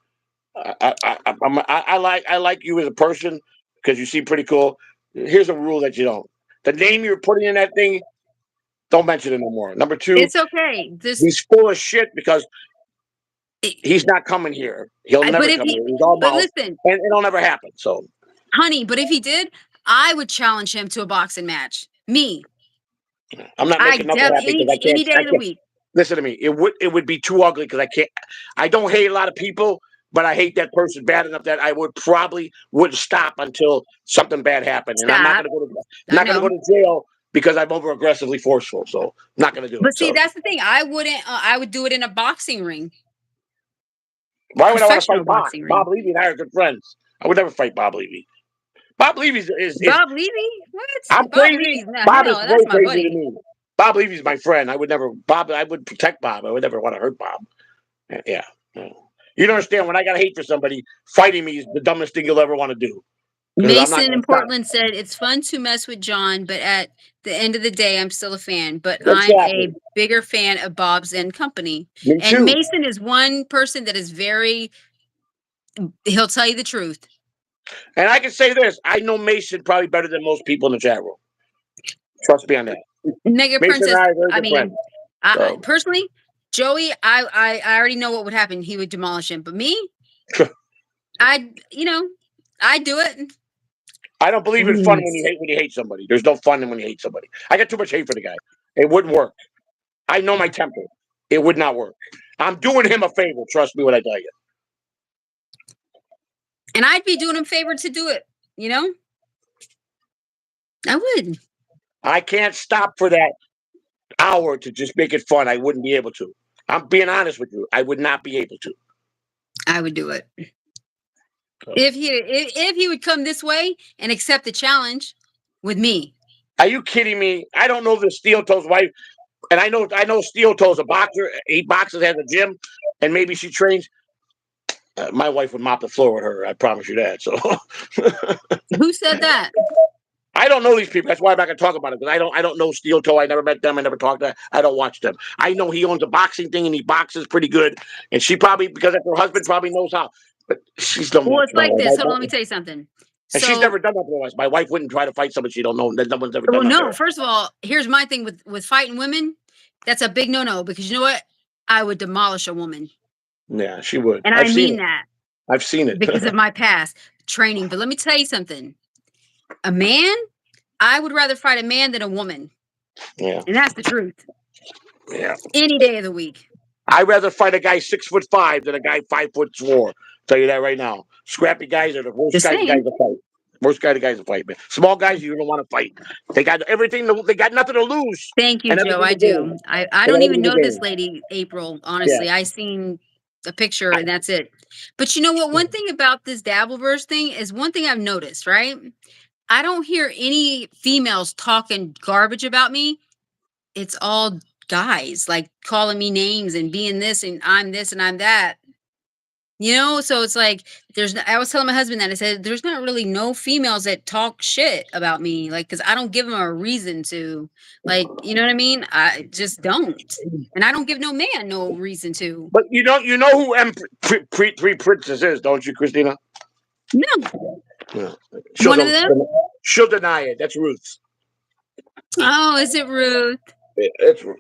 I like you as a person because you seem pretty cool. Here's a rule that you don't. The name you're putting in that thing, don't mention it no more. Number two, It's okay. he's full of shit because he's not coming here. He'll never come here. He's all mouth, listen, and it'll never happen. So, honey, but if he did, I would challenge him to a boxing match. Me. I'm not making nothing happen because I can't. Any day of the week. Listen to me. It would be too ugly because I can't. I don't hate a lot of people, but I hate that person bad enough that I would stop until something bad happened. And I'm not going to go to jail because I'm over aggressively forceful. So I'm not going to do it. But see, that's the thing. I wouldn't. I would do it in a boxing ring. Why would I want to fight Bob? Bob Levy and I are good friends. I would never fight Bob Levy. Bob Levy is Bob Levy? What? I'm crazy. Bob is way crazier than me. Bob Levy's my friend. I would protect Bob. I would never want to hurt Bob. Yeah. You don't understand. When I got hate for somebody, fighting me is the dumbest thing you'll ever want to do. Mason in Portland said, it's fun to mess with John, but at the end of the day, I'm still a fan. But I'm a bigger fan of Bob's and Company. Me too. And Mason is one person that is he'll tell you the truth. And I can say this. I know Mason probably better than most people in the chat room. Trust me on that. Mega Princess, I mean, personally, Joey, I already know what would happen. He would demolish him. But me, I'd do it. I don't believe in fun when you hate somebody. There's no fun when you hate somebody. I got too much hate for the guy. It wouldn't work. I know my temper. It would not work. I'm doing him a favor. Trust me when I tell you. And I'd be doing him a favor to do it. You know? I would. I can't stop for that hour to just make it fun. I wouldn't be able to. I'm being honest with you. I would not be able to. I would do it. If he would come this way and accept the challenge with me. Are you kidding me? I don't know the Steel Toes wife, and I know Steel Toes a boxer. He boxes, has a gym, and maybe she trains. My wife would mop the floor with her. I promise you that. So, who said that? I don't know these people. That's why I'm not gonna talk about it because I don't know Steel Toe. I never met them. I never talked to them. I don't watch them. I know he owns a boxing thing and he boxes pretty good. And she probably, because her husband probably knows how. But she's done. Well, it's like this. Hold on, let me tell you something. And she's never done that for us. My wife wouldn't try to fight somebody she don't know. No one's ever done that. Well, no. First of all, here's my thing with fighting women. That's a big no-no because you know what? I would demolish a woman. Yeah, she would. And I mean that. I've seen it. Because of my past training. But let me tell you something. A man, I would rather fight a man than a woman. Yeah. And that's the truth. Yeah. Any day of the week. I'd rather fight a guy 6'5" than a guy 5'4". Tell you that right now. Scrappy guys are the worst Just kind of guys saying. to fight. Worst kind of guys to fight, man. Small guys, you don't want to fight. They got everything. They got nothing to lose Thank you, and Joe. everything I to gain. do. I And don't even everything to know this gain. lady, April. Yeah. Honestly, I seen a picture and that's it. But you know what? One thing about this Dabbleverse thing is one thing I've noticed, right? I don't hear any females talking garbage about me. It's all guys like calling me names and being this and I'm this and I'm that. You know, so it's like I was telling my husband that I said there's not really no females that talk shit about me, like because I don't give them a reason to, like, you know what I mean? I just don't, and I don't give no man no reason to. But you know who Three Princess is, don't you, Christina? No, Yeah. one of them. She'll deny it. That's Ruth. Oh, is it Ruth? It's Ruth.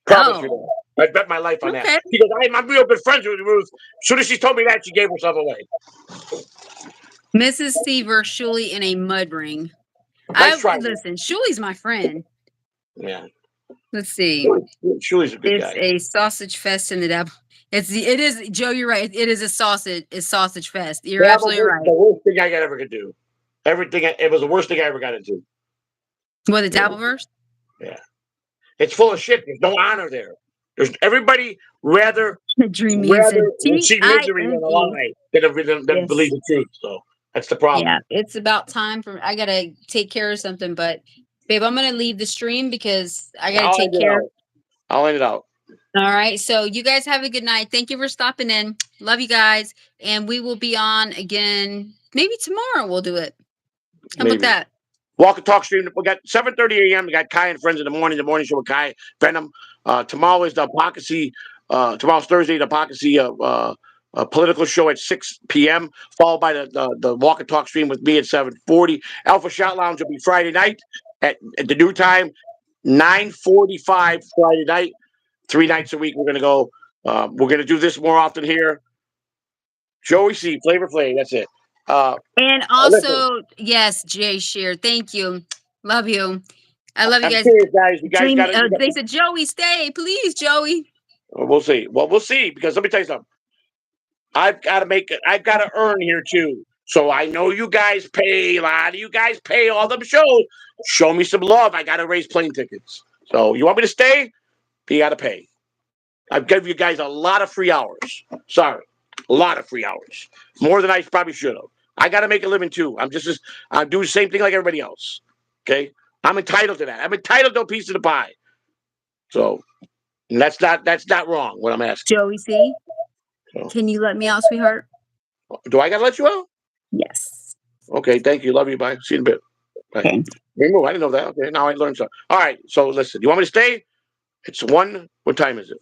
Promise you Oh, that. I bet my life on that. okay. Because I'm real good friends with Ruth. As soon as she told me that, she gave herself away. Mrs. Seaver, Shuli in a mud ring. Nice try. Listen. Shuli's my friend. Yeah. Let's see. Shuli's a good It's guy. a sausage fest in the Dabble. It is Joe. You're right. It is a sausage. It's sausage fest. You're absolutely right. The worst thing I ever could do. It was the worst thing I ever got into. What, the Dabbleverse? Yeah. It's full of shit. There's no honor there. There's everybody rather Dream me said see misery than a T-I-M-E. lie than believe Yes. the truth. So that's the problem. Yeah, it's about time for I gotta take care of something, but babe, I'm gonna leave the stream because I gotta take care. I'll end it out. All right. So you guys have a good night. Thank you for stopping in. Love you guys. And we will be on again. Maybe tomorrow we'll do it. How about that? Walk and talk stream. We got 7:30 a.m. We got Kai and friends in the morning. The morning show with Kai Venom. Tomorrow is the Apocacy. Tomorrow's Thursday. The Apocacy political show at 6 p.m. Followed by the walk and talk stream with me at 7:40. Alpha Shot Lounge will be Friday night at the new time, 9:45 Friday night. 3 nights a week. We're gonna go. We're gonna do this more often here. Joey C. Flavor Flav. That's it. And also, yes, Jay Shear. Thank you. Love you. I love you guys. Serious, guys. You guys got they said, Joey, stay. Please, Joey. We'll see. Well, we'll see. Because let me tell you something. I've got to earn here too. So I know you guys pay. A lot of you guys pay all them shows. Show me some love. I got to raise plane tickets. So you want me to stay? You got to pay. I've given you guys a lot of free hours. Sorry. A lot of free hours. More than I probably should have. I got to make a living too. I'm doing the same thing like everybody else. Okay? I'm entitled to that. I'm entitled to a piece of the pie. So that's not wrong what I'm asking. Joey C. So. Can you let me out, sweetheart? Do I got to let you out? Yes. Okay, thank you. Love you. Bye. See you in a bit. Bye. Okay. Remove. I didn't know that. Okay, now I learned something. All right. So listen, you want me to stay? It's 1. What time is it?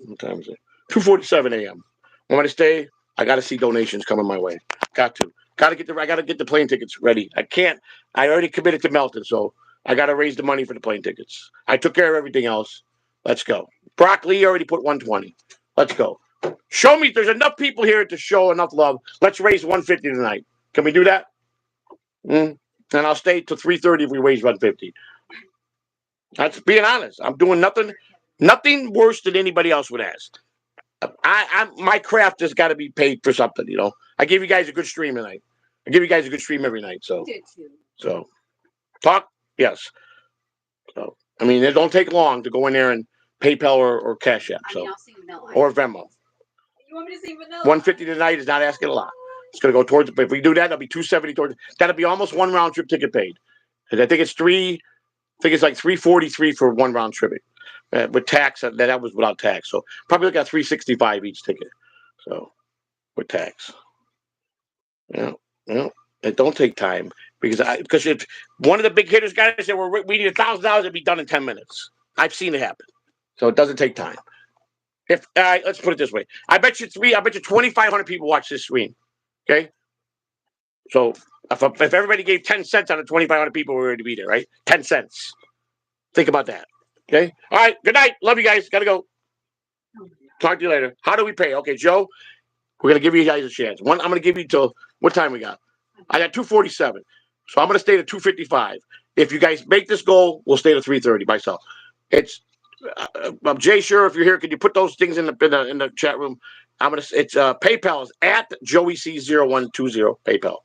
2:47 a.m. Want me to stay? I got to see donations coming my way. Got to. I got to get the plane tickets ready. I can't. I already committed to Melton, so I got to raise the money for the plane tickets. I took care of everything else. Let's go. Brock Lee already put 120. Let's go. Show me. There's enough people here to show enough love. Let's raise 150 tonight. Can we do that? And I'll stay till 3:30 if we raise 150. That's being honest. I'm doing nothing worse than anybody else would ask. My craft has got to be paid for something, you know. I give you guys a good stream tonight. I give you guys a good stream every night. So talk, yes. So I mean, it don't take long to go in there and PayPal or Cash App. So or Venmo. You want me to see Vanilla? 150 tonight is not asking a lot. It's going to go towards. If we do that, that'll be 270 towards. That'll be almost one round trip ticket paid. And I think it's like 343 for one round trip. With tax, that was without tax. So probably look at 365 each ticket. So with tax. It don't take time because if one of the big hitters guys said we need $1,000, it'd be done in 10 minutes. I've seen it happen. So it doesn't take time. Let's put it this way. I bet you 2,500 people watch this stream. Okay. So if everybody gave 10 cents out of 2,500 people, we're going to be there, right? 10 cents. Think about that. Okay. All right. Good night. Love you guys. Gotta go. Talk to you later. How do we pay? Okay, Joe. We're gonna give you guys a chance. I'm gonna give you till what time we got? I got 2:47. So I'm gonna stay to 2:55. If you guys make this goal, we'll stay to 3:30 myself. It's Jay. Sure, if you're here, could you put those things in the chat room? It's PayPal is at Joey C0120 PayPal.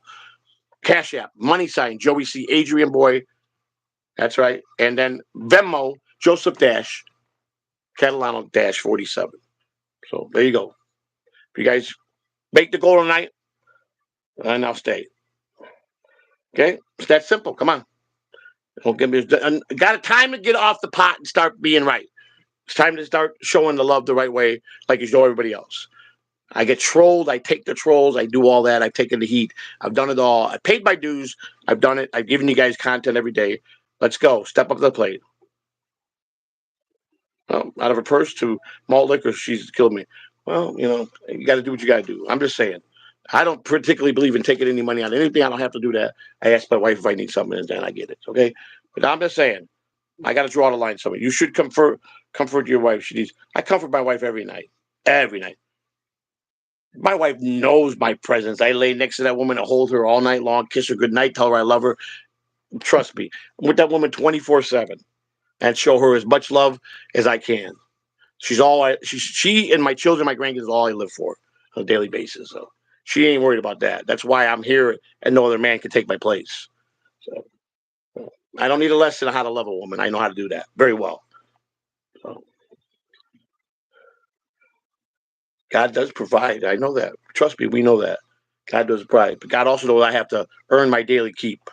Cash App, money sign, Joey C. Adrian Boy. That's right. And then Venmo, Joseph Dash, Catalano Dash 47. So there you go. If you guys make the goal tonight, and I'll stay. Okay? It's that simple. Come on. Don't give me got a time to get off the pot and start being right. It's time to start showing the love the right way, like you show everybody else. I get trolled. I take the trolls. I do all that. I've taken the heat. I've done it all. I paid my dues. I've done it. I've given you guys content every day. Let's go. Step up to the plate. Well, out of her purse to malt liquor, she's killed me. Well, you got to do what you got to do. I'm just saying. I don't particularly believe in taking any money on anything. I don't have to do that. I ask my wife if I need something, and then I get it. Okay, but I'm just saying. I got to draw the line somewhere. You should comfort your wife. I comfort my wife every night. Every night. My wife knows my presence. I lay next to that woman and hold her all night long, kiss her goodnight, tell her I love her. Trust me, I'm with that woman 24/7, and show her as much love as I can. She and my children, my grandkids, is all I live for on a daily basis. So she ain't worried about that. That's why I'm here, and no other man can take my place. So I don't need a lesson on how to love a woman. I know how to do that very well. So God does provide. I know that. Trust me, we know that. God does provide. But God also knows I have to earn my daily keep.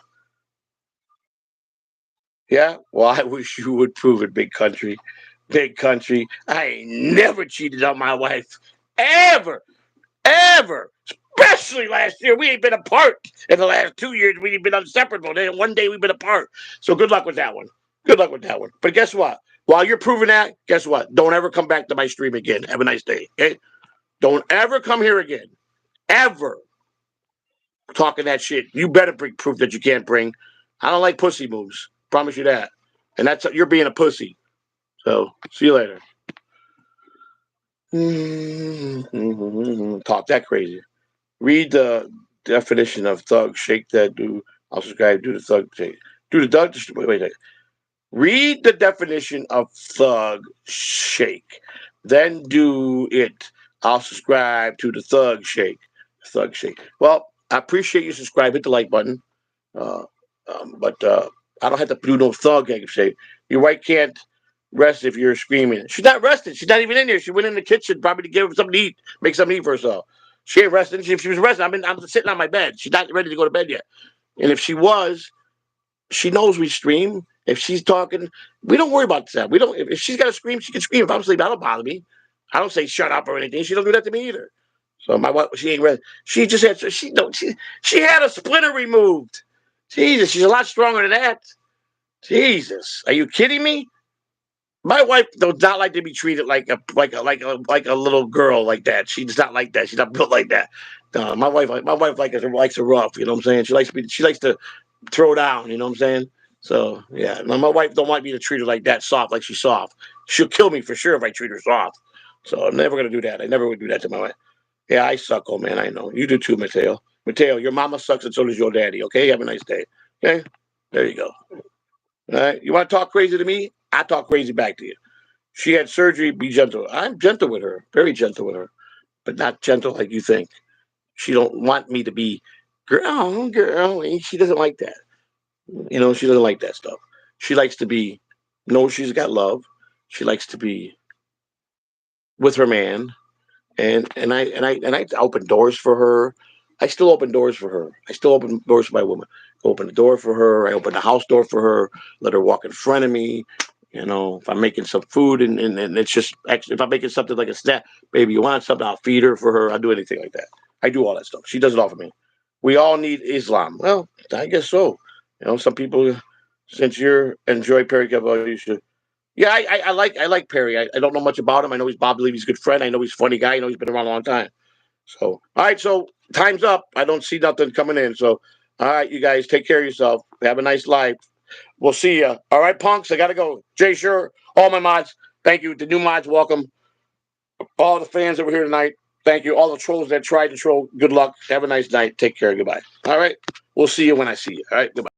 Yeah? Well, I wish you would prove it, big country. Big country. I ain't never cheated on my wife. Ever. Ever. Especially last year. We ain't been apart in the last 2 years. We ain't been inseparable. Then one day we've been apart. So good luck with that one. Good luck with that one. But guess what? While you're proving that, guess what? Don't ever come back to my stream again. Have a nice day. Okay? Don't ever come here again. Ever. Talking that shit. You better bring proof that you can't bring. I don't like pussy moves. Promise you that. And you're being a pussy. So see you later. Talk that crazy. Read the definition of thug. Shake that do. I'll subscribe. Do the thug. Shake. Do the thug. Wait. Read the definition of thug. Shake. Then do it. I'll subscribe to the thug. Shake. Thug shake. Well, I appreciate you subscribe. Hit the like button. But I don't have to do no thug shake. Your wife can't rest if you're screaming. She's not resting. She's not even in there. She went in the kitchen probably to give her something to eat, make something to eat for herself. She ain't resting. If she was resting, I'm sitting on my bed. She's not ready to go to bed yet. And if she was, she knows we stream. If she's talking, we don't worry about that. We don't. If she's got to scream, she can scream. If I'm asleep, that don't bother me. I don't say shut up or anything. She don't do that to me either. So my wife, she ain't ready. She just had she had a splinter removed. Jesus, she's a lot stronger than that. Jesus, are you kidding me? My wife does not like to be treated like a little girl like that. She does not like that. She's not built like that. My wife likes her rough. You know what I'm saying? She likes to throw down. You know what I'm saying? So yeah, my wife don't want me to treat her like that, soft, like she's soft. She'll kill me for sure if I treat her soft. So I'm never gonna do that. I never would do that to my wife. Yeah, I suck, old man. I know you do too, Mateo. Mateo, your mama sucks, and so does your daddy. Okay, have a nice day. Okay, there you go. All right, you want to talk crazy to me? I talk crazy back to you. She had surgery. Be gentle. I'm gentle with her, very gentle with her, but not gentle like you think. She don't want me to be girl. She doesn't like that. She doesn't like that stuff. She likes to be. No, she's got love. She likes to be with her man, and I open doors for her. I still open doors for her. I still open doors for my woman. Open the door for her. I open the house door for her. Let her walk in front of me. If I'm making some food and it's just if I'm making something like a snack, baby, you want something? I'll feed her for her. I'll do anything like that. I do all that stuff. She does it all for me. We all need Islam. Well, I guess so. Some people, since you're enjoy Perry Cavallo, you should. Yeah, I like Perry. I don't know much about him. I know he's Bob Levy's good friend. I know he's a funny guy. I know he's been around a long time. So, all right. So time's up. I don't see nothing coming in. So, all right, you guys take care of yourself. Have a nice life. We'll see you. All right, punks. I gotta go. Jay, sure. All my mods. Thank you. The new mods, welcome. All the fans that were here tonight. Thank you. All the trolls that tried to troll. Good luck. Have a nice night. Take care. Goodbye. All right. We'll see you when I see you. All right. Goodbye.